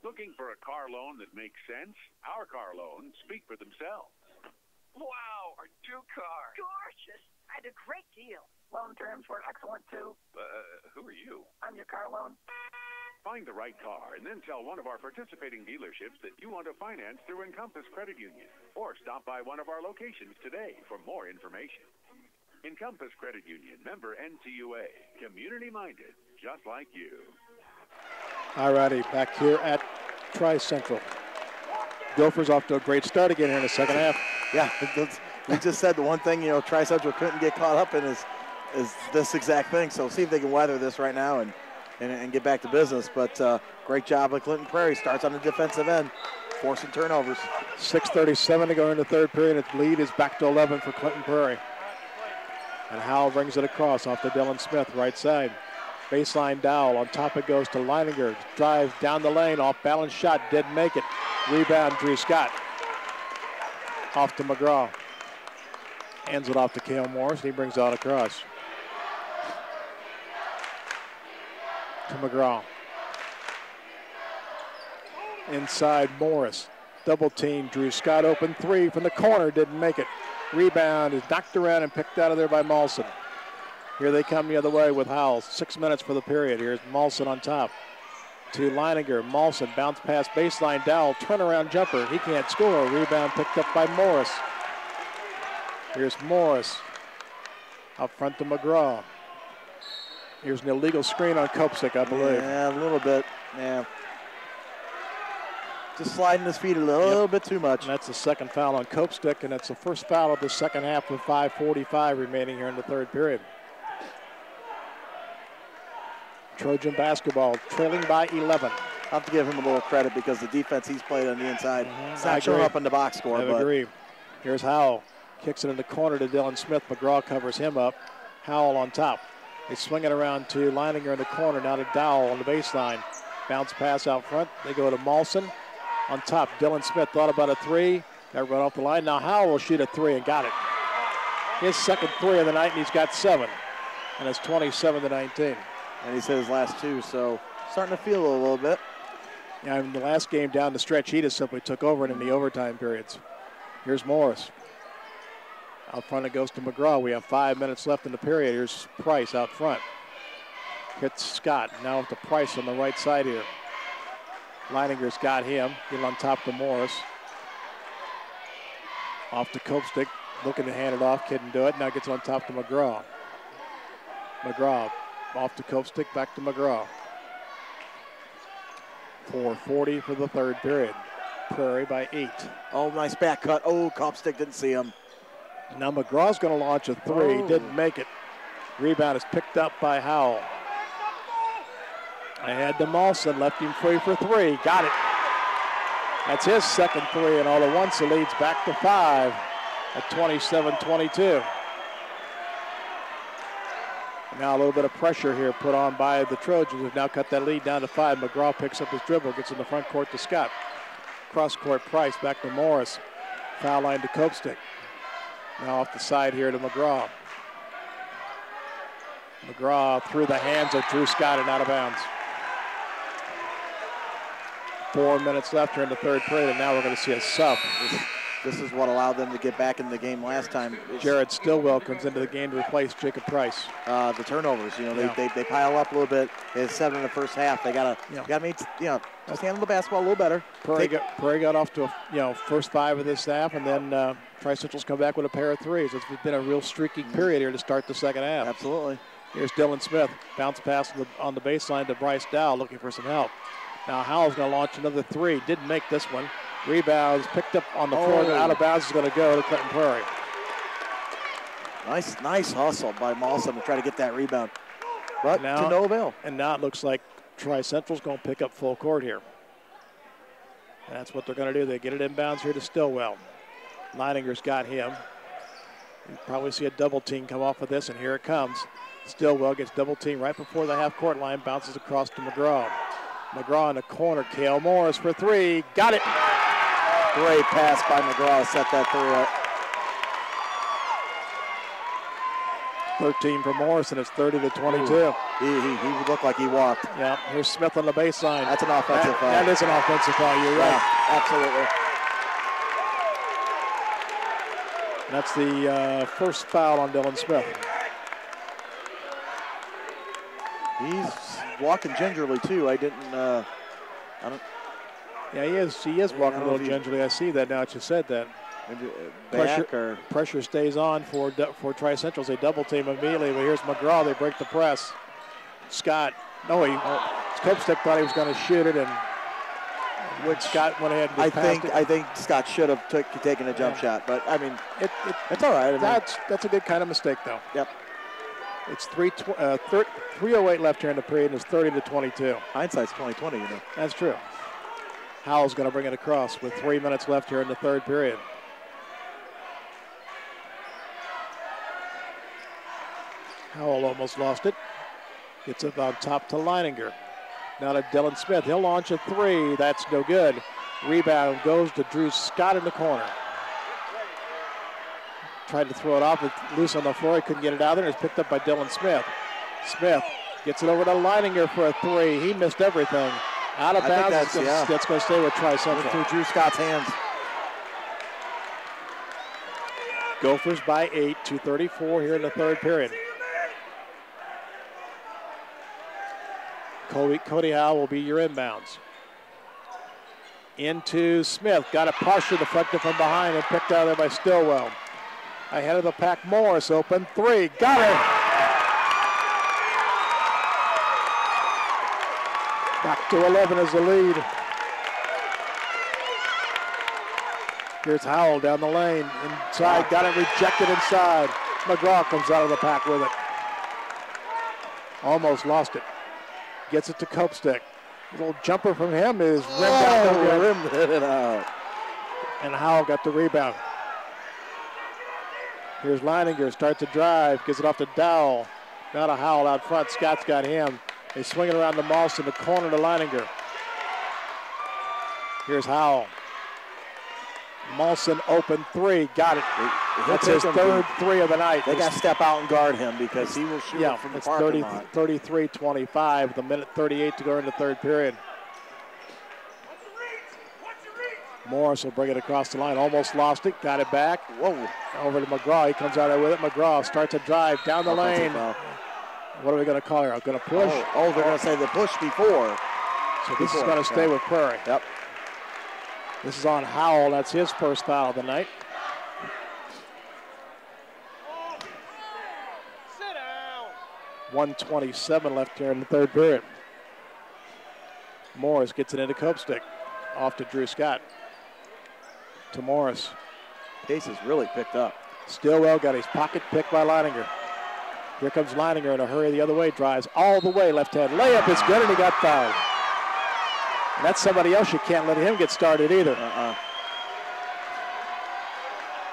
Looking for a car loan that makes sense? Our car loans speak for themselves. Wow, our new car. Gorgeous. I had a great deal. Loan terms were excellent, too. Who are you? I'm your car loan. Find the right car and then tell one of our participating dealerships that you want to finance through Encompass Credit Union. Or stop by one of our locations today for more information. Encompass Credit Union, member NCUA, community-minded, just like you. All righty, back here at Tri-Central. Gophers off to a great start again here in the second half. Yeah, we just said the one thing, you know, Tri-Central couldn't get caught up in is this exact thing. So see if they can weather this right now and get back to business. But great job by Clinton Prairie. Starts on the defensive end, forcing turnovers. 6:37 to go in the third period. Its lead is back to 11 for Clinton Prairie. And Howell brings it across off to Dylan Smith, right side. Baseline Dowell. On top it goes to Leininger. Drive down the lane. Off balance shot. Didn't make it. Rebound, Drew Scott. Off to McGraw. Hands it off to Cale Morris. He brings it out across. To McGraw. Inside Morris. Double team. Drew Scott open three from the corner. Didn't make it. Rebound is knocked around and picked out of there by Molson. Here they come the other way with Howell. 6 minutes for the period. Here's Molson on top. To Leininger. Molson bounce pass baseline. Dowell turnaround jumper. He can't score. Rebound picked up by Morris. Here's Morris. Up front to McGraw. Here's an illegal screen on Kopsick, I believe. Yeah, a little bit. Yeah. Just sliding his feet a little bit too much. And that's the second foul on Kopsick, and that's the first foul of the second half with 5:45 remaining here in the third period. Trojan basketball trailing by 11. I have to give him a little credit because the defense he's played on the inside, it's not showing up in the box score. I agree. Here's Howell. Kicks it in the corner to Dylan Smith. McGraw covers him up. Howell on top. They swing it around to Leininger in the corner. Now to Dowell on the baseline. Bounce pass out front. They go to Molson. On top, Dylan Smith thought about a three. Got run off the line. Now Howell will shoot a three and got it. His second three of the night, and he's got 7. And it's 27-19. And he's hit his last 2, so starting to feel a little bit. Yeah, in the last game down the stretch, he just simply took over it in the overtime periods. Here's Morris. Out front it goes to McGraw. We have 5 minutes left in the period. Here's Price out front. Hits Scott. Now with the Price on the right side here. Leininger's got him. Get on top to Morris. Off to Kopsick. Looking to hand it off. Couldn't do it. Now gets on top to McGraw. McGraw off to Kopsick. Back to McGraw. 4:40 for the third period. Prairie by 8. Oh, nice back cut. Oh, Kopsick didn't see him. Now McGraw's going to launch a three. Didn't make it. Rebound is picked up by Howell. Ahead to Molson, left him free for 3. Got it. That's his second 3, and all at once the lead's back to 5 at 27-22. Now a little bit of pressure here put on by the Trojans, who've now cut that lead down to 5. McGraw picks up his dribble, gets in the front court to Scott. Cross court Price, back to Morris. Foul line to Kopsick. Now off the side here to McGraw. McGraw through the hands of Drew Scott and out of bounds. 4 minutes left here in the third period, and now we're going to see a sub. This is what allowed them to get back in the game last time. Jared Stillwell comes into the game to replace Jacob Price. The turnovers, they pile up a little bit. It's 7 in the first half. They gotta just handle the basketball a little better. Prairie got off to first 5 of this half, and then Tri-Central's come back with a pair of threes. It's been a real streaky period here to start the second half. Absolutely. Here's Dylan Smith. Bounce pass on the baseline to Bryce Dowell, looking for some help. Now Howell's going to launch another 3. Didn't make this one. Rebounds picked up on the floor. Out of bounds is going to go to Clinton Prairie. Nice hustle by Molson to try to get that rebound. But now, to no avail. And now it looks like Tri-Central's going to pick up full court here. And that's what they're going to do. They get it inbounds here to Stillwell. Leininger's got him. You probably see a double team come off of this, and here it comes. Stillwell gets double team right before the half-court line, bounces across to McGraw. McGraw in the corner, Cale Morris for 3. Got it. Great pass by McGraw, set that 3 up. 13 for Morris, and it's 30-22. He looked like he walked. Yeah, here's Smith on the baseline. That's an offensive foul. That is an offensive foul, you're right. Absolutely. That's the first foul on Dylan Smith. He's walking gingerly too. Yeah, he is walking a little gingerly. I see that now that you said that. Maybe pressure stays on for Tri-Central. They double team immediately, but here's McGraw. They break the press. Scott, Kopsick thought he was going to shoot it, and Scott went ahead and I think Scott should have taken a jump shot, but I mean, it's all right. That's a good kind of mistake, though. Yep. It's 3:08 left here in the period, and it's 30-22. Hindsight's 20/20, That's true. Howell's going to bring it across with 3 minutes left here in the third period. Howell almost lost it. Gets it on top to Leininger. Now to Dylan Smith. He'll launch a three. That's no good. Rebound goes to Drew Scott in the corner. Tried to throw it off. It's loose on the floor. He couldn't get it out there. It's picked up by Dylan Smith. Smith gets it over to Leininger for a three. He missed everything. Out of bounds. That's going to stay with Tri Central. Through Drew Scott's hands. Gophers by 8, 2:34 here in the third period. Cody Howell will be your inbounds. Into Smith. Got it partially deflected from behind and picked out there by Stillwell. Ahead of the pack, Morris open three. Got it! Back to 11 as the lead. Here's Howell down the lane. Inside, got it rejected inside. McGraw comes out of the pack with it. Almost lost it. Gets it to Copestick. A little jumper from him is rimmed out. Rimmed it out. And Howell got the rebound. Here's Leininger, starts to drive, gives it off to Dowell. Now to Howell out front. Scott's got him. They swing it around to Malson, the corner to Leininger. Here's Howell. Malson open three, got it. That's his third three of the night. They got to step out and guard him because he will shoot it from the parking lot. 33-25, the minute 38 to go in the third period. Morris will bring it across the line. Almost lost it, got it back. Whoa. Over to McGraw. He comes out there with it. McGraw starts to drive down the lane. What are we going to call here? I'm going to push. They're going to say the push before. So this is going to stay with Prairie. Yep. This is on Howell. That's his first foul of the night. Sit down. 1:27 left here in the third period. Morris gets it into Copestick. Off to Drew Scott. To Morris. Pace has really picked up. Stillwell got his pocket picked by Leininger. Here comes Leininger in a hurry the other way. Drives all the way left hand. Layup is good and he got fouled. And that's somebody else. You can't let him get started either.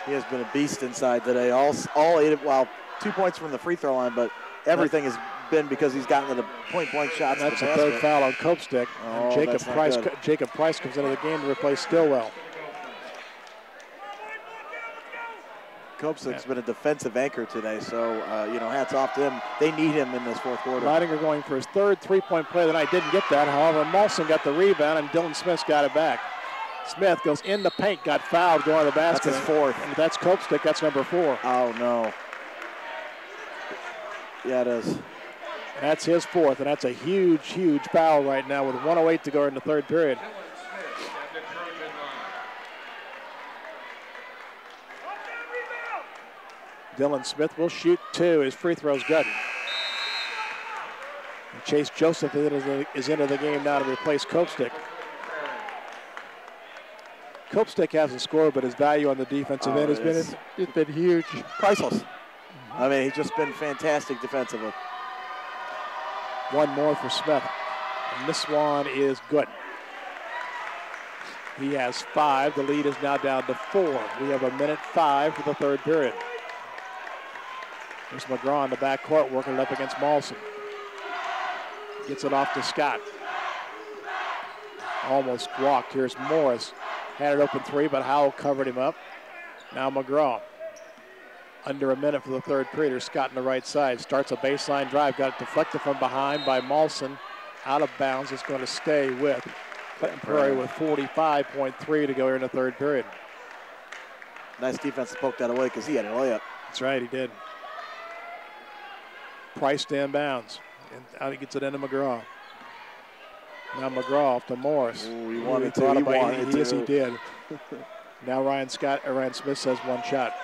He has been a beast inside today. All 8, 2 points from the free throw line, but everything has been because he's gotten to the point-blank shots. That's a third foul on Copestick. And Jacob Price comes into the game to replace Stillwell. Copestick's been a defensive anchor today, so, hats off to him. They need him in this fourth quarter. Leininger going for his third three-point play of the night. Didn't get that. However, Malson got the rebound, and Dylan Smith got it back. Smith goes in the paint, got fouled, going to the basket. That's his fourth. And that's Copestick. That's number 4. Oh, no. Yeah, it is. That's his fourth, and that's a huge, huge foul right now with 1:08 to go in the third period. Dylan Smith will shoot 2. His free throw's good. And Chase Joseph is into the game now to replace Copestick. Copestick hasn't scored, but his value on the defensive end has been huge. Priceless. I mean, he's just been fantastic defensively. One more for Smith. And this one is good. He has 5. The lead is now down to 4. We have 1:05 for the third period. There's McGraw in the backcourt working it up against Malson. Gets it off to Scott. Almost walked. Here's Morris. Had it open 3, but Howell covered him up. Now McGraw. Under a minute for the third period. Here's Scott on the right side. Starts a baseline drive. Got it deflected from behind by Malson. Out of bounds. It's going to stay with Clinton Prairie with 45.3 to go here in the third period. Nice defense to poke that away because he had a layup. That's right, he did. Price to inbounds. And out he gets it into McGraw. Now McGraw off to Morris. Ooh, he wanted to. Yes, he did. Now Ryan Smith says one shot.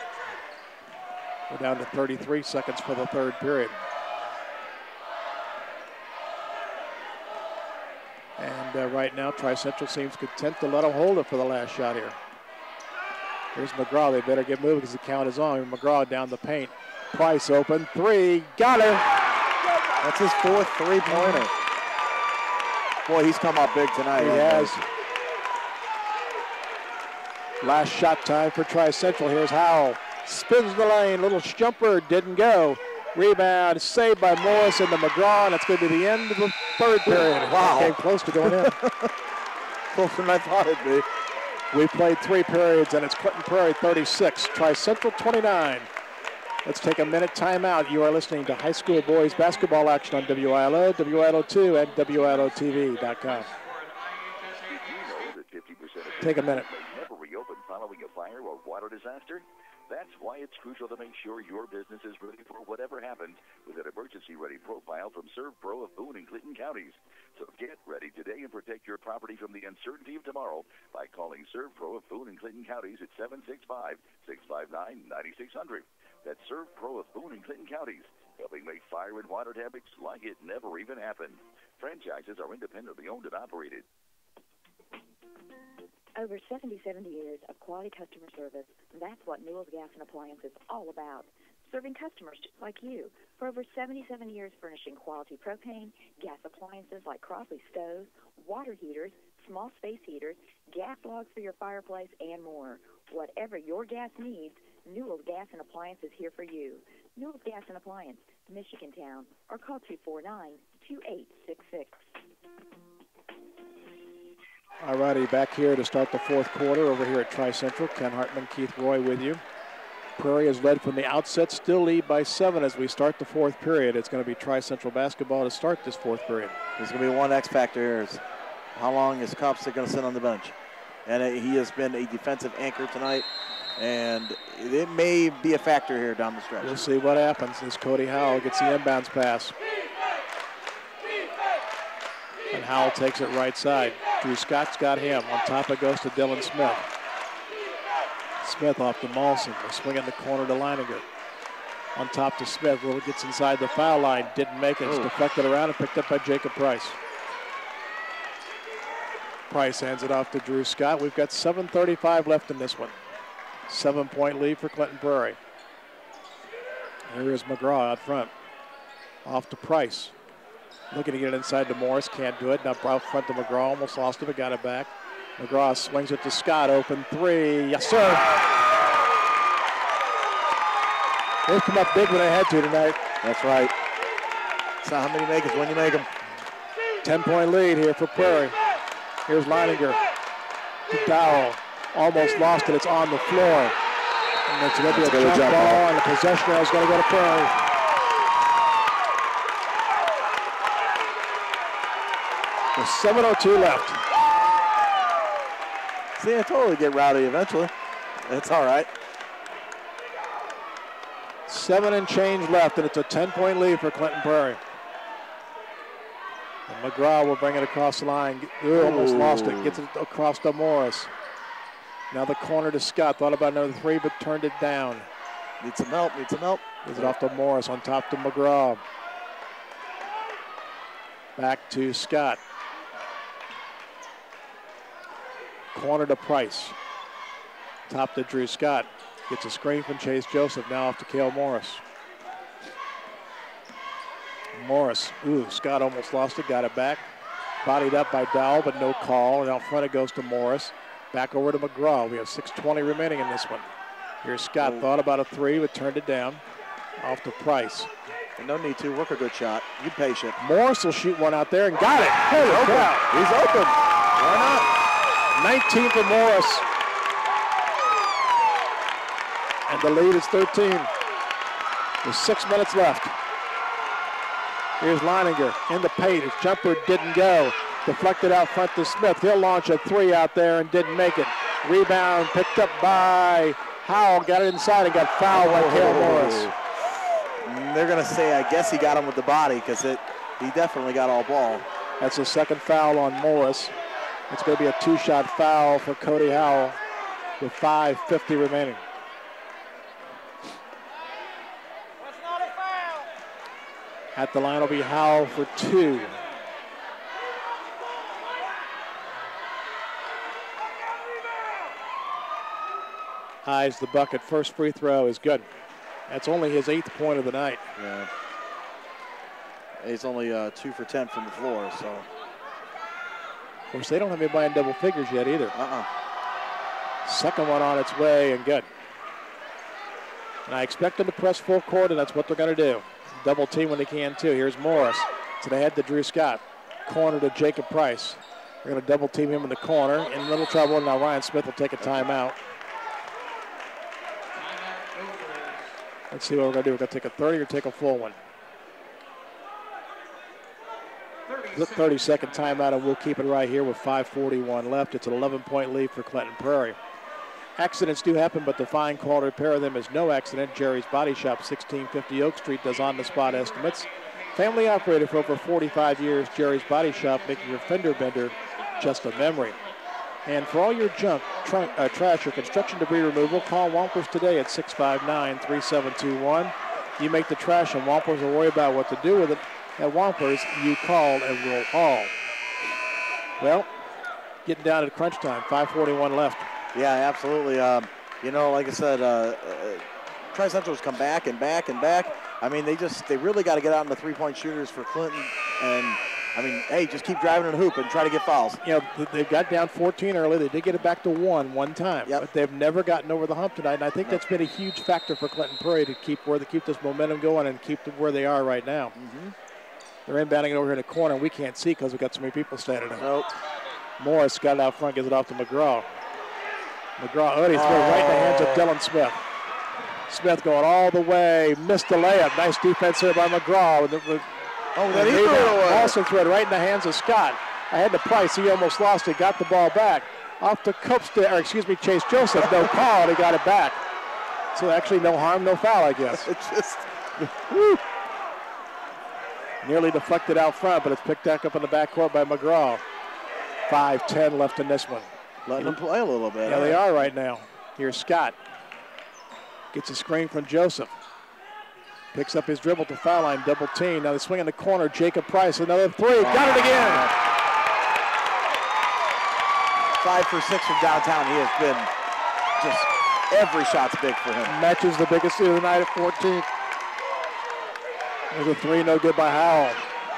We're down to 33 seconds for the third period. And right now, Tri Central seems content to let him hold it for the last shot here. Here's McGraw. They better get moving because the count is on. McGraw down the paint. Price open. 3. Got her. That's his 4th three-pointer. Boy, he's come up big tonight. He has. Last shot time for Tri-Central. Here's Howell. Spins the lane. Little jumper. Didn't go. Rebound saved by Morris into McGraw, and it's going to be the end of the third period. Wow. Came close to going in. Closer than I thought it'd be. We played 3 periods, and it's Clinton Prairie 36, Tri-Central 29. Let's take a minute timeout. You are listening to high school boys basketball action on WILO, WILO2, and WILOTV.com. Take a minute. Never reopen following a fire or water disaster? That's why it's crucial to make sure your business is ready for whatever happens with an emergency-ready profile from ServPro of Boone and Clinton counties. So get ready today and protect your property from the uncertainty of tomorrow by calling ServPro of Boone and Clinton counties at 765-659-9600. That's ServPro of Boone and Clinton counties, helping make fire and water damage like it never even happened. Franchises are independently owned and operated. Over 77 years of quality customer service, that's what Newell's Gas and Appliance is all about. Serving customers just like you. For over 77 years furnishing quality propane, gas appliances like Crossley stoves, water heaters, small space heaters, gas logs for your fireplace, and more. Whatever your gas needs, Newell's Gas and Appliance is here for you. Newell's Gas and Appliance, Michigantown, or call 249-2866. All righty, back here to start the fourth quarter over here at Tri-Central. Ken Hartman, Keith Roy with you. Prairie is led from the outset, still lead by 7 as we start the fourth period. It's going to be Tri-Central basketball to start this fourth period. There's going to be one X factor here. Is how long is Kopsick going to sit on the bench? And he has been a defensive anchor tonight, and it may be a factor here down the stretch. We'll see what happens as Cody Howell gets the inbounds pass. And Howell takes it right side. Drew Scott's got him. On top it goes to Dylan Smith. Smith off to Mawson. They swing in the corner to Leininger. On top to Smith. Little gets inside the foul line. Didn't make it. It's deflected around and picked up by Jacob Price. Price hands it off to Drew Scott. We've got 7:35 left in this one. 7-point lead for Clinton Prairie. Here is McGraw out front. Off to Price. Looking to get it inside to Morris. Can't do it. Now out front to McGraw. Almost lost it, but got it back. McGraw swings it to Scott. Open 3. Yes, sir. They've come up big when they had to tonight. That's right. It's not how many make, it's when you make them. 10-point lead here for Prairie. Here's Leininger. Dowell almost lost it. It's on the floor. And it's going to be a jump ball, and the possession is going to go to Prairie. With 7:02 left. See, I totally get rowdy eventually. It's all right. 7 and change left, and it's a 10-point lead for Clinton Prairie. And McGraw will bring it across the line. Almost lost it. Gets it across to Morris. Now the corner to Scott. Thought about another 3, but turned it down. Needs some help. Needs some help. Gives it off to Morris. On top to McGraw. Back to Scott. Corner to Price. Top to Drew Scott. Gets a screen from Chase Joseph. Now off to Cale Morris. Morris. Scott almost lost it. Got it back. Bodied up by Dowell, but no call. And out front it goes to Morris. Back over to McGraw. We have 6:20 remaining in this one. Here's Scott. Thought about a 3, but turned it down. Off to Price. And no need to. Work a good shot. Be patient. Morris will shoot one out there and got it. Holy cow. He's open. Why not? 19 for Morris. And the lead is 13. There's 6 minutes left. Here's Leininger in the paint. His jumper didn't go. Deflected out front to Smith. He'll launch a 3 out there and didn't make it. Rebound picked up by Howell. Got it inside and got fouled by Cale Morris. They're going to say, I guess he got him with the body because he definitely got all ball. That's the second foul on Morris. It's going to be a 2-shot foul for Cody Howell with 5:50 remaining. At the line will be Howell for 2. Eyes the bucket. First free throw is good. That's only his 8th point of the night. Yeah. He's only 2 for 10 from the floor, so. Of course, they don't have anybody in double figures yet either. Second one on its way and good. And I expect them to press full court, and that's what they're going to do. Double team when they can, too. Here's Morris to the head to Drew Scott. Corner to Jacob Price. They're going to double team him in the corner. In little trouble, and now Ryan Smith will take a timeout. Let's see what we're going to do. We're going to take a 30 or take a full one. The 30-second timeout, and we'll keep it right here with 5:41 left. It's an 11-point lead for Clinton Prairie. Accidents do happen, but the fine quality repair of them is no accident. Jerry's Body Shop, 1650 Oak Street, does on-the-spot estimates. Family operated for over 45 years. Jerry's Body Shop, making your fender bender just a memory. And for all your junk, trash, or construction debris removal, call Wampers today at 659-3721. You make the trash, and Wampers will worry about what to do with it. At Wampers, you call and we'll haul. Well, getting down to crunch time, 5:41 left. Yeah, absolutely. You know, like I said, Tri-Central's come back and back and back. I mean, they really got to get out in the three-point shooters for Clinton. And, I mean, hey, just keep driving in the hoop and try to get fouls. You know, they got down 14 early. They did get it back to one time. Yep. But they've never gotten over the hump tonight. And I think that's been a huge factor for Clinton Prairie to keep this momentum going and keep them where they are right now. Mm-hmm. They're inbounding it over here in the corner, and we can't see because we've got so many people standing there. Nope. Morris got it out front, gives it off to McGraw. McGraw, he threw it right in the hands of Dylan Smith. Smith going all the way, missed the layup. Nice defense here by McGraw. Then he threw it away. Also threw it right in the hands of Scott. Ahead to Price, he almost lost it, got the ball back. Off to Chase Joseph, no call, and he got it back. So actually no harm, no foul, I guess. It's just, nearly deflected out front, but it's picked back up in the backcourt by McGraw. 5:10 left in this one. Letting them play a little bit. Yeah, they are right now. Here's Scott. Gets a screen from Joseph. Picks up his dribble to foul line, double team. Now they swing in the corner. Jacob Price, another three. Got it again. 5 for 6 from downtown. He has been just, every shot's big for him. Matches the biggest of the night at 14. There's a three, no good by Howell.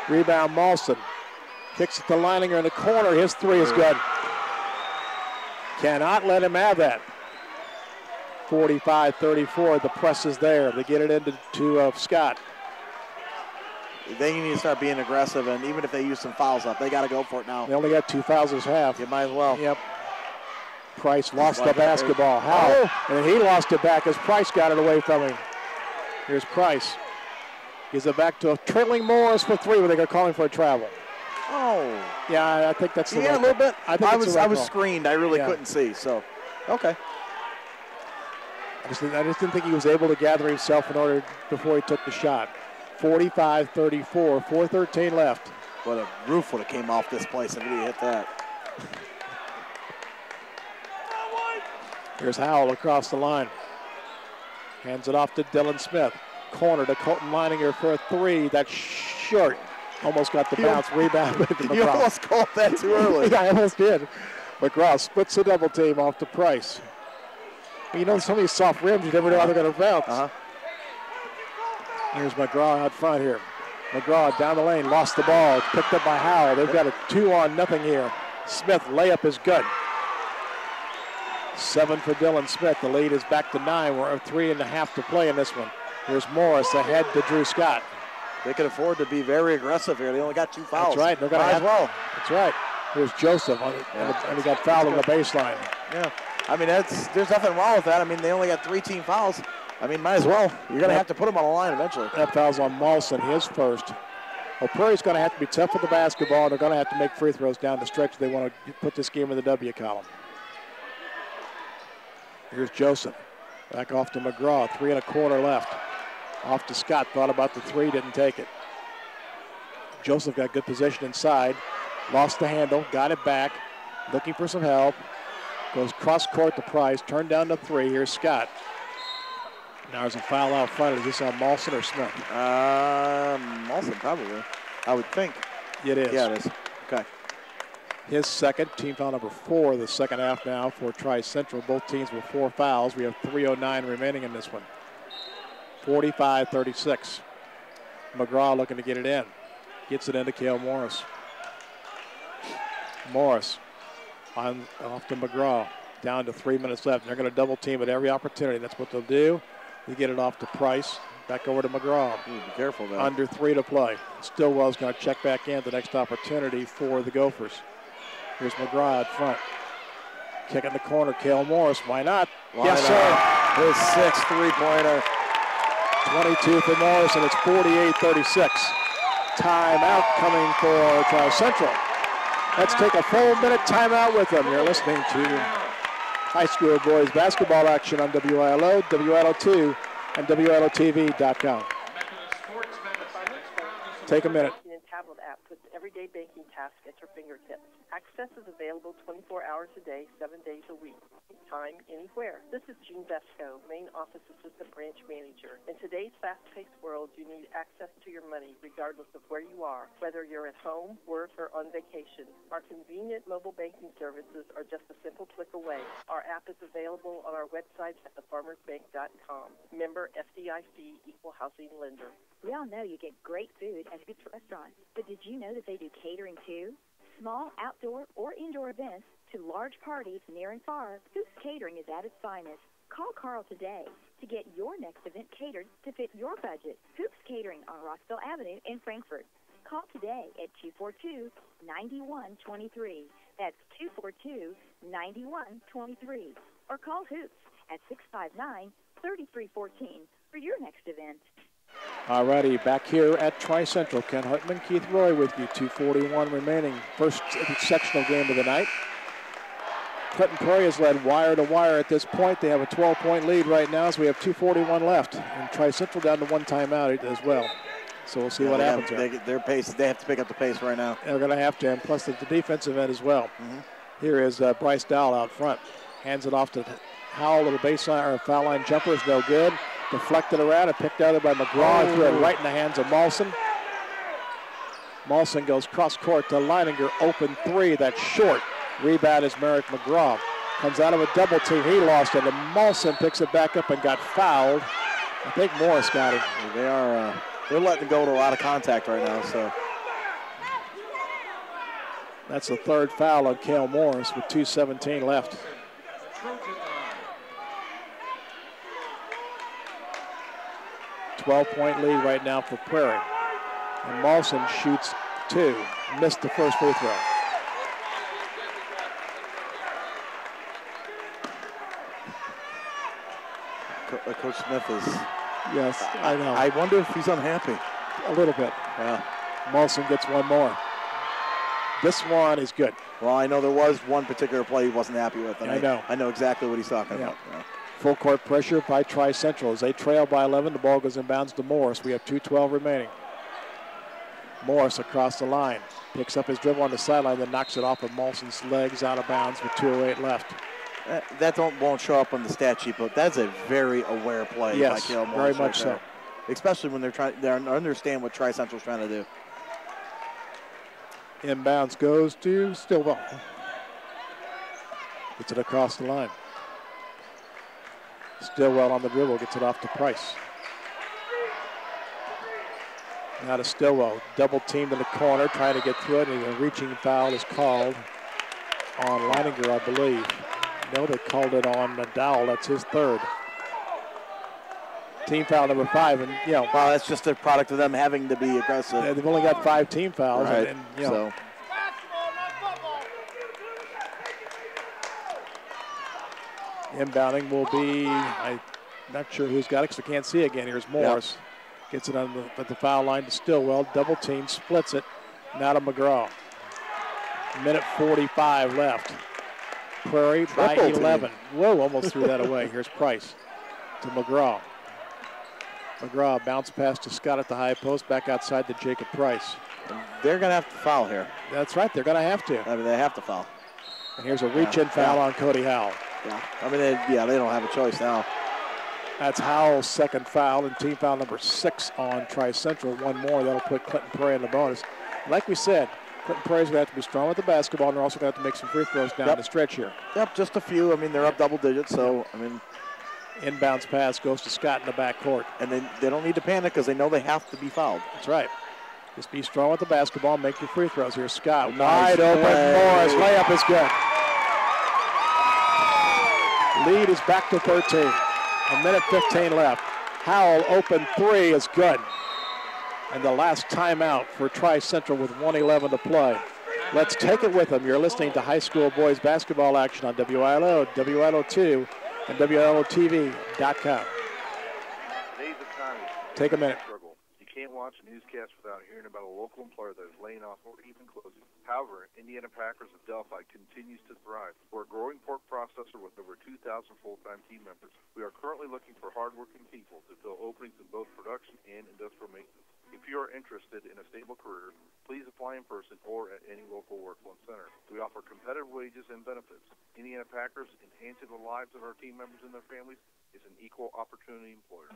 Rebound, Malson. Kicks it to Leininger in the corner. His three is good. Cannot let him have that. 45-34, the press is there. They get it into Scott. They need to start being aggressive, and even if they use some fouls up, they got to go for it now. They only got 2 fouls this half. You might as well. Yep. Price lost the basketball. Howell, and he lost it back as Price got it away from him. Here's Price. Gives it back to a trailing Morris for three, but they're calling for a travel. Oh. Yeah, I think that's the a little bit. I was screened. I really couldn't see, so, okay. I just didn't think he was able to gather himself before he took the shot. 45-34, 4:13 left. But a roof would have came off this place if he hit that. Here's Howell across the line. Hands it off to Dylan Smith. Corner to Colton Leininger for a three. That's short. Almost got the bounce. Rebound. You almost called that too early. Yeah, I almost did. McGraw splits the double team off to Price. You know, some of these soft rims, you never know how they're going to bounce. Here's McGraw out front here. McGraw down the lane, lost the ball. It's picked up by Howell. They've got a 2-on-0 here. Smith, layup is good. 7 for Dylan Smith. The lead is back to 9. We're at 3.5 to play in this one. Here's Morris ahead to Drew Scott. They can afford to be very aggressive here. They only got 2 fouls. That's right. They're going to have well. That's right. Here's Joseph, and he got fouled on the baseline. Yeah. I mean, there's nothing wrong with that. I mean, they only got 3 team fouls. I mean, might as well. You're going to have to put them on the line eventually. That foul's on Malson, his first. Well, Prairie's going to have to be tough with the basketball, and they're going to have to make free throws down the stretch if they want to put this game in the W column. Here's Joseph. Back off to McGraw. 3.25 left. Off to Scott. Thought about the three, didn't take it. Joseph got good position inside. Lost the handle, got it back. Looking for some help. Goes cross court to Price. Turned down to 3. Here's Scott. Now there's a foul out front. Is this on Malson or Smith? Malson probably. I would think. It is. Yeah, it is. Okay. His second, team foul number 4, the second half now for Tri-Central. Both teams with 4 fouls. We have 3:09 remaining in this one. 45-36. McGraw looking to get it in. Gets it into Cale Morris. Morris off to McGraw. Down to 3 minutes left. They're going to double team at every opportunity. That's what they'll do. They get it off to Price. Back over to McGraw. Ooh, be careful there. Under 3 to play. Stillwell's going to check back in the next opportunity for the Gophers. Here's McGraw out front. Kick in the corner. Cale Morris. Why not? Yes, sir. His 6th three-pointer. 22 for Morris, and it's 48-36. Timeout coming for Tri Central. Let's take a full minute timeout with them. You're listening to high school boys basketball action on WILO, WILO2, and WILOTV.com. Take a minute. Tablet app puts everyday banking tasks at your fingertips. Access is available 24 hours a day, 7 days a week, anytime, anywhere. This is Jean Vesco, Main Office Assistant Branch Manager. In today's fast-paced world, you need access to your money regardless of where you are, whether you're at home, work, or on vacation. Our convenient mobile banking services are just a simple click away. Our app is available on our website at thefarmersbank.com. Member FDIC, Equal Housing Lender. We all know you get great food at Hoops Restaurant, but did you know that they do catering too? Small outdoor or indoor events to large parties near and far, Hoops Catering is at its finest. Call Carl today to get your next event catered to fit your budget. Hoops Catering on Rockville Avenue in Frankfort. Call today at 242-9123. That's 242-9123. Or call Hoops at 659-3314 for your next event. All righty, back here at Tri Central. Ken Hartman, Keith Roy with you. 2:41 remaining. First sectional game of the night. Clinton Prairie has led wire to wire at this point. They have a 12-point lead right now, so we have 2:41 left. And Tri Central down to 1 timeout as well. So we'll see what happens here. Their pace, they have to pick up the pace right now. They're going to have to, and plus the defensive end as well. Mm-hmm. Here is Bryce Dowell out front. Hands it off to Howell. Little baseline or foul line jumper is no good. Deflected around and picked out by McGraw. Threw it right in the hands of Molson. Molson goes cross court to Leininger. Open 3. That's short. Rebound is Merrick McGraw. Comes out of a double team. He lost it. And Molson picks it back up and got fouled. I think Morris got him. They are. They're letting go to a lot of contact right now. So that's the 3rd foul on Cale Morris with 2:17 left. 12-point lead right now for Prairie. And Molson shoots 2. Missed the first free throw. Coach Smith is. Yes, I know. I wonder if he's unhappy. A little bit. Yeah. Molson gets one more. This one is good. Well, I know there was one particular play he wasn't happy with. And I know. I know exactly what he's talking about. Yeah. Full court pressure by Tri Central. As they trail by 11, the ball goes inbounds to Morris. We have 2:12 remaining. Morris across the line. Picks up his dribble on the sideline, then knocks it off of Molson's legs out of bounds with 2:08 left. That won't show up on the stat sheet, but that's a very aware play by Cale Morris. Very much so. Especially when they understand what Tri Central's trying to do. Inbounds goes to Stillwell. Gets it across the line. Stillwell on the dribble, gets it off to Price. Now to Stillwell, double teamed in the corner, trying to get through it, and a reaching foul is called on Leininger, I believe. No, they called it on Dowell. That's his 3rd. Team foul number 5, and well, that's just a product of them having to be aggressive. Yeah, they've only got 5 team fouls, right. and so. Inbounding will be, I'm not sure who's got it because I can't see again. Here's Morris. Yep. Gets it on at the foul line to Stillwell. Double team, splits it. Now to McGraw. Minute 45 left. Prairie by 11. Whoa, almost threw that away. Here's Price to McGraw. McGraw bounce pass to Scott at the high post. Back outside to Jacob Price. They're going to have to foul here. That's right. They're going to have to. I mean, they have to foul. And here's a reach-in foul on Cody Howell. Yeah, I mean, they don't have a choice now. That's Howell's 2nd foul and team foul number 6 on Tri Central. One more, that'll put Clinton Prairie in the bonus. Like we said, Clinton Prairie's going to have to be strong with the basketball, and they're also going to have to make some free throws down the stretch here. Yep, just a few. I mean, they're up double digits, so, I mean. Inbounds pass goes to Scott in the backcourt. And they don't need to panic because they know they have to be fouled. That's right. Just be strong with the basketball, make your free throws. Here's Scott, nice wide open. Morris, layup is good. Lead is back to 13. A minute 15 left. Howell open three is good. And the last timeout for Tri-Central with 1:11 to play. Let's take it with them. You're listening to high school boys basketball action on WILO, WILO2, and WILOTV.com. Today's economy. Take a minute. You can't watch a newscast without hearing about a local employer that is laying off or even closing. However, Indiana Packers of Delphi continues to thrive. We're a growing pork processor with over 2,000 full-time team members. We are currently looking for hardworking people to fill openings in both production and industrial maintenance. If you are interested in a stable career, please apply in person or at any local workforce center. We offer competitive wages and benefits. Indiana Packers, enhancing the lives of our team members and their families, is an equal opportunity employer.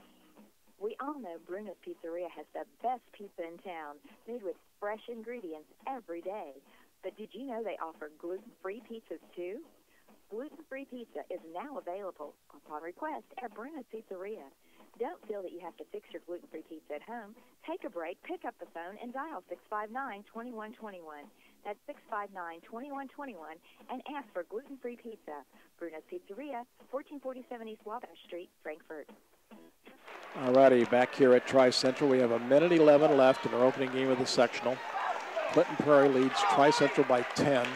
We all know Bruno's Pizzeria has the best pizza in town, made with fresh ingredients every day. But did you know they offer gluten-free pizzas too? Gluten-free pizza is now available upon request at Bruno's Pizzeria. Don't feel that you have to fix your gluten-free pizza at home. Take a break, pick up the phone, and dial 659-2121. That's 659-2121, and ask for gluten-free pizza. Bruno's Pizzeria, 1447 East Wabash Street, Frankfort. All righty, back here at Tri-Central. We have a minute 11 left in our opening game of the sectional. Clinton Prairie leads Tri-Central by 10.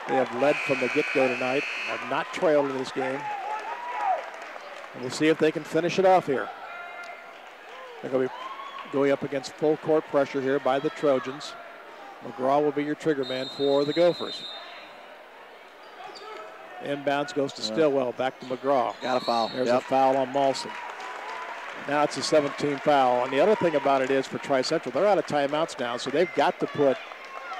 They have led from the get-go tonight, have not trailed in this game. And we'll see if they can finish it off here. They're going to be going up against full court pressure here by the Trojans. McGraw will be your trigger man for the Gophers. Inbounds goes to Stillwell, back to McGraw. Got a foul. There's a foul on Mawson. Now it's a 17 foul. And the other thing about it is for Tri-Central, they're out of timeouts now, so they've got to put,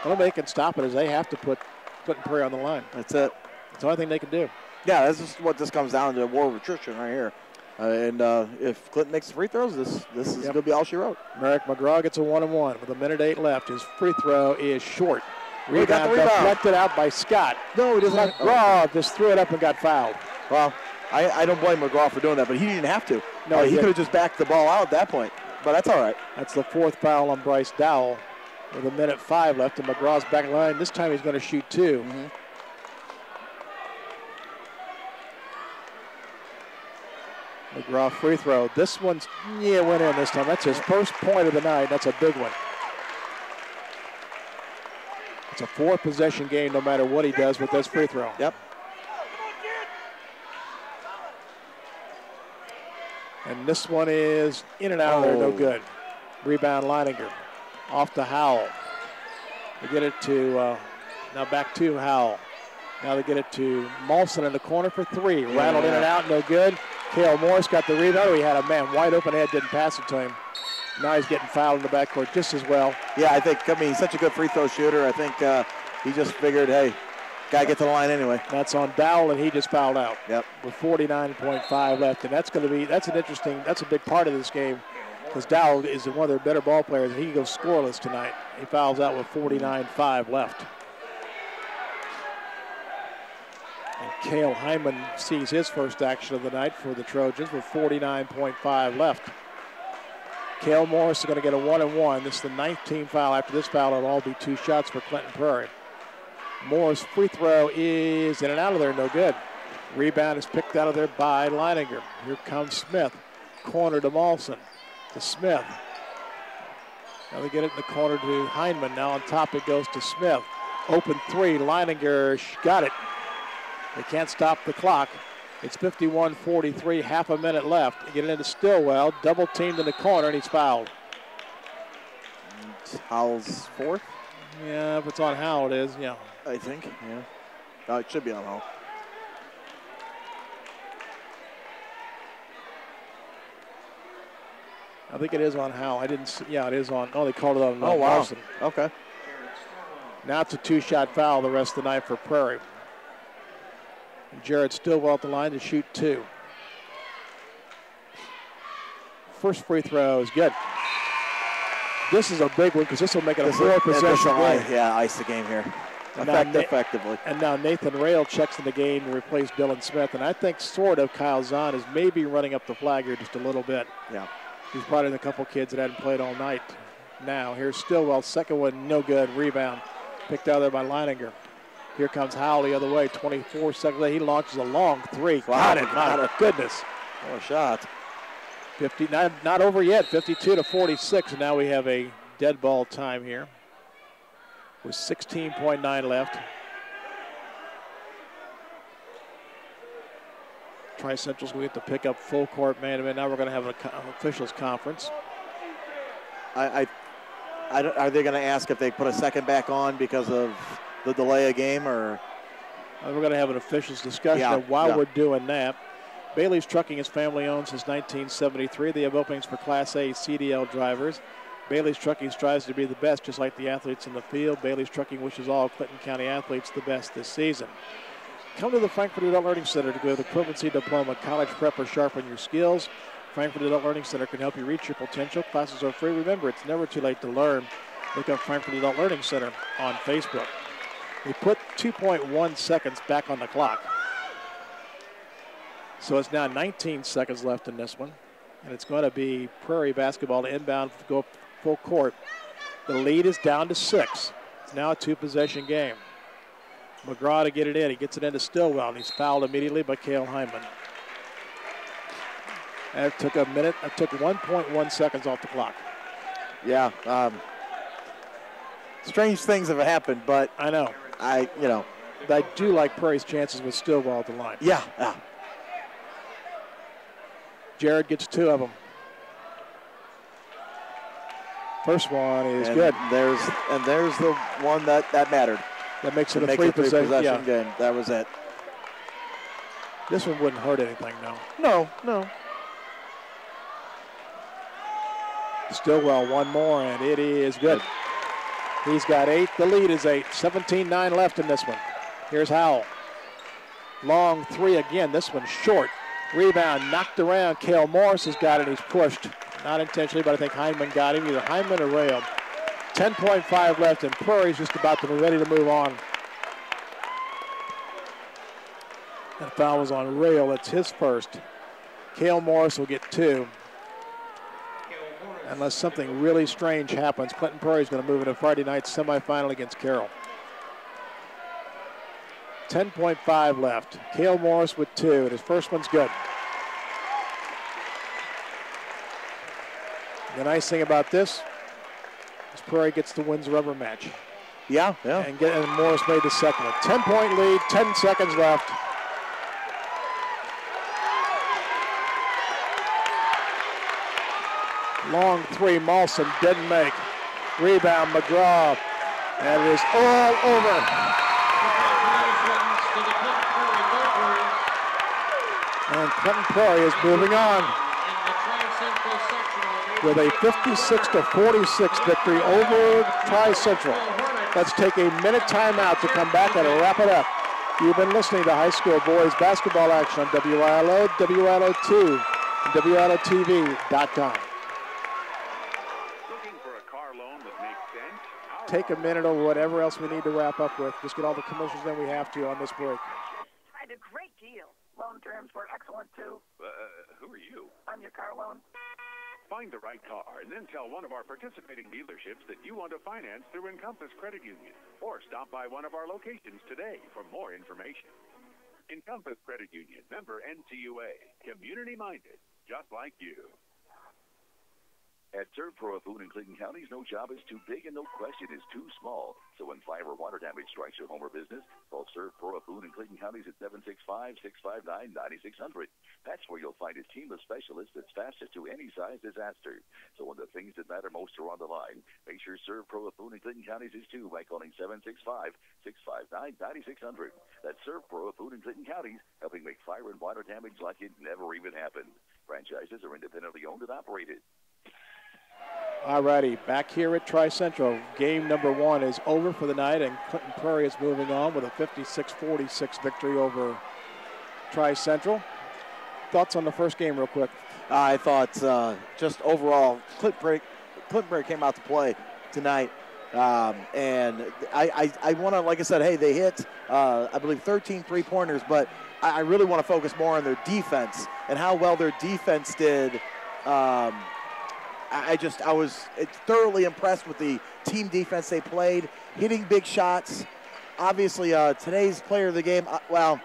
the only way they can stop it is they have to put Clinton Prairie on the line. That's it. That's the only thing they can do. Yeah, this is what this comes down to, a war of attrition right here. And if Clinton makes free throws, this is going to be all she wrote. Merrick McGraw gets a 1-and-1 with a minute 8 left. His free throw is short. Rebound deflected out by Scott. No, he doesn't. McGraw just threw it up and got fouled. Well, I don't blame McGraw for doing that, but he didn't have to. No, he could have just backed the ball out at that point, but that's all right. That's the fourth foul on Bryce Dowell with a minute 5 left, and McGraw's back line. This time he's going to shoot 2. McGraw free throw. This one's, went in this time. That's his first point of the night. That's a big one. It's a 4-possession game no matter what he does with this free throw. Yep. And this one is in and out of there, no good. Rebound Leininger. Off to Howell. They get it to, now back to Howell. Now they get it to Mawson in the corner for 3. Rattled in and out, no good. Cale Morris got the rebound. He had a man wide open head, didn't pass it to him. Now he's getting fouled in the backcourt just as well. Yeah, he's such a good free throw shooter. I think he just figured, hey, got to get to the line anyway. That's on Dowell, and he just fouled out. Yep. With 49.5 left, and that's a big part of this game because Dowell is one of their better ball players, and he goes scoreless tonight. He fouls out with 49.5 left. And Cale Hyman sees his first action of the night for the Trojans with 49.5 left. Cale Morris is going to get a 1-and-1. This is the 19th foul. After this foul, it'll all be 2 shots for Clinton Prairie. Morris' free throw is in and out of there, no good. Rebound is picked out of there by Leininger. Here comes Smith. Corner to Mawson. To Smith. Now they get it in the corner to Hyman. Now on top it goes to Smith. Open 3. Leininger got it. They can't stop the clock. It's 51-43, half a minute left. They get it into Stillwell, double teamed in the corner, and he's fouled. Howell's fourth? Yeah, if it's on Howell, it is, yeah. I think, yeah. No, it should be on Howell. I think it is on Howell. I didn't see, yeah, it is on, they called it on Mawson. Okay. Now it's a 2-shot foul the rest of the night for Prairie. And Jared Stillwell at the line to shoot 2. First free throw is good. This is a big one because this will make it a 4-possession game. Yeah, ice the game here. Effectively. And now Nathan Rail checks in the game to replace Dylan Smith. And I think sort of Kyle Zahn is maybe running up the flag here just a little bit. Yeah. He's brought in a couple kids that hadn't played all night. Now here's Stillwell, second one, no good. Rebound picked out there by Leininger. Here comes Howell the other way, 24 seconds later. He launches a long three. Wow, Got it, my goodness. What a shot. 59, not over yet, 52-46. And now we have a dead ball time here with 16.9 left. Tri-Central's going to get to pick up full court man-to-man. Now we're going to have an officials conference. Are they going to ask if they put a second back on because of the delay of game, or? We're going to have an officials discussion while we're doing that. Bailey's Trucking is family-owned since 1973. They have openings for Class A CDL drivers. Bailey's Trucking strives to be the best, just like the athletes in the field. Bailey's Trucking wishes all Clinton County athletes the best this season. Come to the Frankfort Adult Learning Center to go to the equivalency diploma, college prep, or sharpen your skills. Frankfort Adult Learning Center can help you reach your potential. Classes are free. Remember, it's never too late to learn. Look up Frankfort Adult Learning Center on Facebook. We put 2.1 seconds back on the clock. So it's now 19 seconds left in this one. And it's going to be Prairie basketball to inbound, go full court. The lead is down to 6. It's now a 2-possession game. McGraw to get it in. He gets it into Stillwell, and he's fouled immediately by Cale Hyman. That took a minute. That took 1.1 seconds off the clock. Yeah. Strange things have happened, but I know. I do like Prairie's chances with Stillwell at the line. Yeah. Jared gets 2 of them. First one is good. There's the one that mattered. That makes it a 3-possession game. That was it. This one wouldn't hurt anything, no. No. Stillwell, one more, and it is good. He's got 8. The lead is 8. 17-9 left in this one. Here's Howell. Long 3 again. This one short. Rebound knocked around. Cale Morris has got it. He's pushed. Not intentionally, but I think Hyman got him. Either Hyman or Rail. 10.5 left, and Prairie's just about to be ready to move on. That foul was on Rail. That's his first. Cale Morris will get 2. Unless something really strange happens, Clinton Prairie is going to move into Friday night's semifinal against Carroll. 10.5 left. Cale Morris with 2, and his first one's good. The nice thing about this is Prairie gets to win the rubber match. Yeah. And Morris made the second one. 10-point lead, 10 seconds left. Long 3, Maulson didn't make. Rebound, McGraw. And it is all over. And Clinton Prairie is moving on with a 56-46 victory over Tri-Central. Let's take a minute timeout to come back and wrap it up. You've been listening to high school boys basketball action on WILO, WILO2, and WILOTV.com. Take a minute or whatever else we need to wrap up with. Just get all the commercials that we have to on this break. I had a great deal. Loan terms were excellent, too. Who are you? I'm your car loan. Find the right car and then tell one of our participating dealerships that you want to finance through Encompass Credit Union. Or stop by one of our locations today for more information. Encompass Credit Union, member NCUA. Community-minded, just like you. At ServPro of Boone and Clinton counties, no job is too big and no question is too small. So when fire or water damage strikes your home or business, call ServPro of Boone and Clinton counties at 765-659-9600. That's where you'll find a team of specialists that's fastest to any size disaster. So when the things that matter most are on the line, make sure ServPro of Boone and Clinton counties is too by calling 765-659-9600. That's ServPro of Boone and Clinton counties, helping make fire and water damage like it never even happened. Franchises are independently owned and operated. All righty, back here at Tri-Central. Game number 1 is over for the night, and Clinton Prairie is moving on with a 56-46 victory over Tri-Central. Thoughts on the first game real quick? I thought just overall, Clinton Prairie came out to play tonight. And I want to, like I said, hey, they hit, I believe, 13 three-pointers, but I really want to focus more on their defense and how well their defense did. I was thoroughly impressed with the team defense they played, hitting big shots, obviously, today's player of the game, well.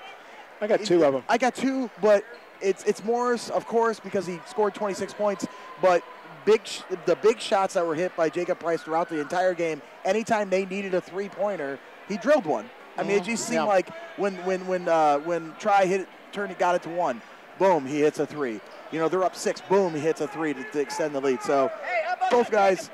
I got two of them. I got two, but it's Morris, of course, because he scored 26 points. But the big shots that were hit by Jacob Price throughout the entire game, anytime they needed a three-pointer, he drilled one. I mean, it just seemed like when Tri got it to one, boom, he hits a three. You know, they're up 6, boom, he hits a three to extend the lead. So both guys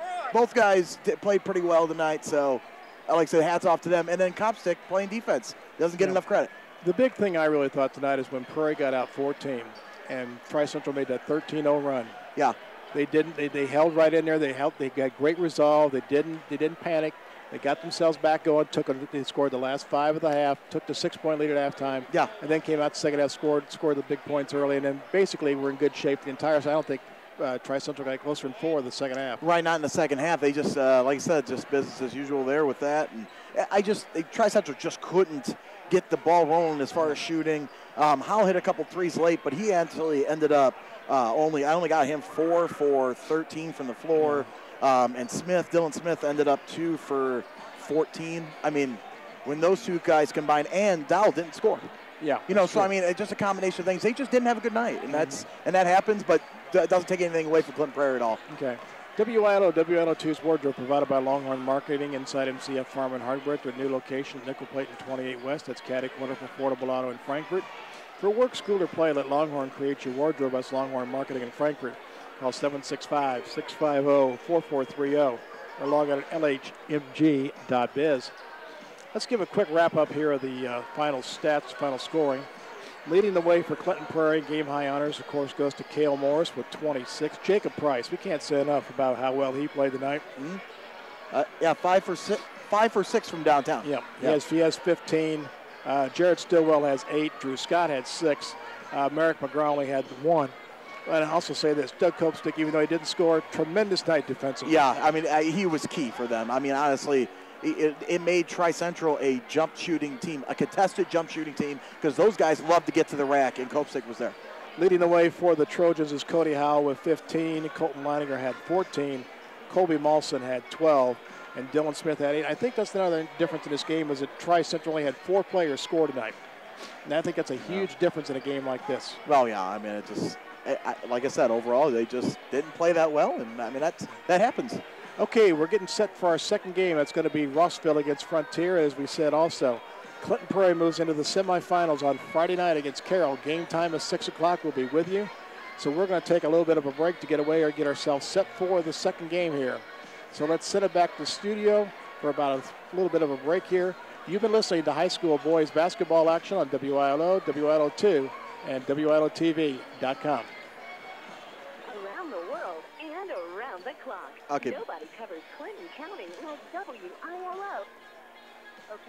played pretty well tonight. So, like I said, hats off to them. And then Copstick playing defense doesn't get enough credit. The big thing I really thought tonight is when Prairie got out 14 and Tri-Central made that 13-0 run. Yeah. They didn't. They held right in there. They got great resolve. They didn't panic. They got themselves back going. They scored the last 5 of the half. Took the 6-point lead at halftime. Yeah. And then came out the second half. Scored the big points early. And then basically we're in good shape the entire. So I don't think Tri-Central got closer than 4 in the second half. Right, not in the second half. They just, like I said, just business as usual there with that. And Tri-Central just couldn't get the ball rolling as far as shooting. Howell hit a couple threes late, but he actually ended up I only got him 4 for 13 from the floor. And Dylan Smith ended up 2 for 14. I mean, when those two guys combined, and Dowell didn't score. Yeah. You know, so I mean, it's just a combination of things. They just didn't have a good night, and that happens, but it doesn't take anything away from Clinton Prairie at all. Okay. WILO-2's wardrobe provided by Longhorn Marketing inside MCF Farm and Hardware at their new location, Nickel Plate and 28 West. That's Caddy Corner for Affordable Auto in Frankfort. For work, school, or play, let Longhorn create your wardrobe. That's Longhorn Marketing in Frankfort. Call 765-650-4430 or log on at lhmg.biz. Let's give a quick wrap-up here of the final stats, final scoring. Leading the way for Clinton Prairie, game-high honors, of course, goes to Cale Morris with 26. Jacob Price, we can't say enough about how well he played tonight. 5 for 6 from downtown. Yeah, he has 15. Jared Stillwell has 8. Drew Scott had 6. Merrick McGraw only had 1. And I'll also say this, Doug Copestick, even though he didn't score, tremendous night defensively. Yeah, I mean, he was key for them. I mean, honestly, it made Tri-Central a jump shooting team, a contested jump shooting team, because those guys love to get to the rack, and Copestick was there. Leading the way for the Trojans is Cody Howell with 15. Colton Leininger had 14. Colby Malson had 12. And Dylan Smith had 8. I think that's another difference in this game is that Tri-Central only had 4 players score tonight. And I think that's a huge difference in a game like this. Well, yeah, I mean, like I said, overall, they just didn't play that well, and I mean, that happens. Okay, we're getting set for our second game. That's going to be Rossville against Frontier, as we said also. Clinton Prairie moves into the semifinals on Friday night against Carroll. Game time is 6 o'clock. We'll be with you. So we're going to take a little bit of a break to get away or get ourselves set for the second game here. So let's send it back to the studio for about a little bit of a break here. You've been listening to high school boys basketball action on WILO, WILO2, and WILOTV.com. Around the world and around the clock. Okay. Nobody covers Clinton County like WILO. Okay.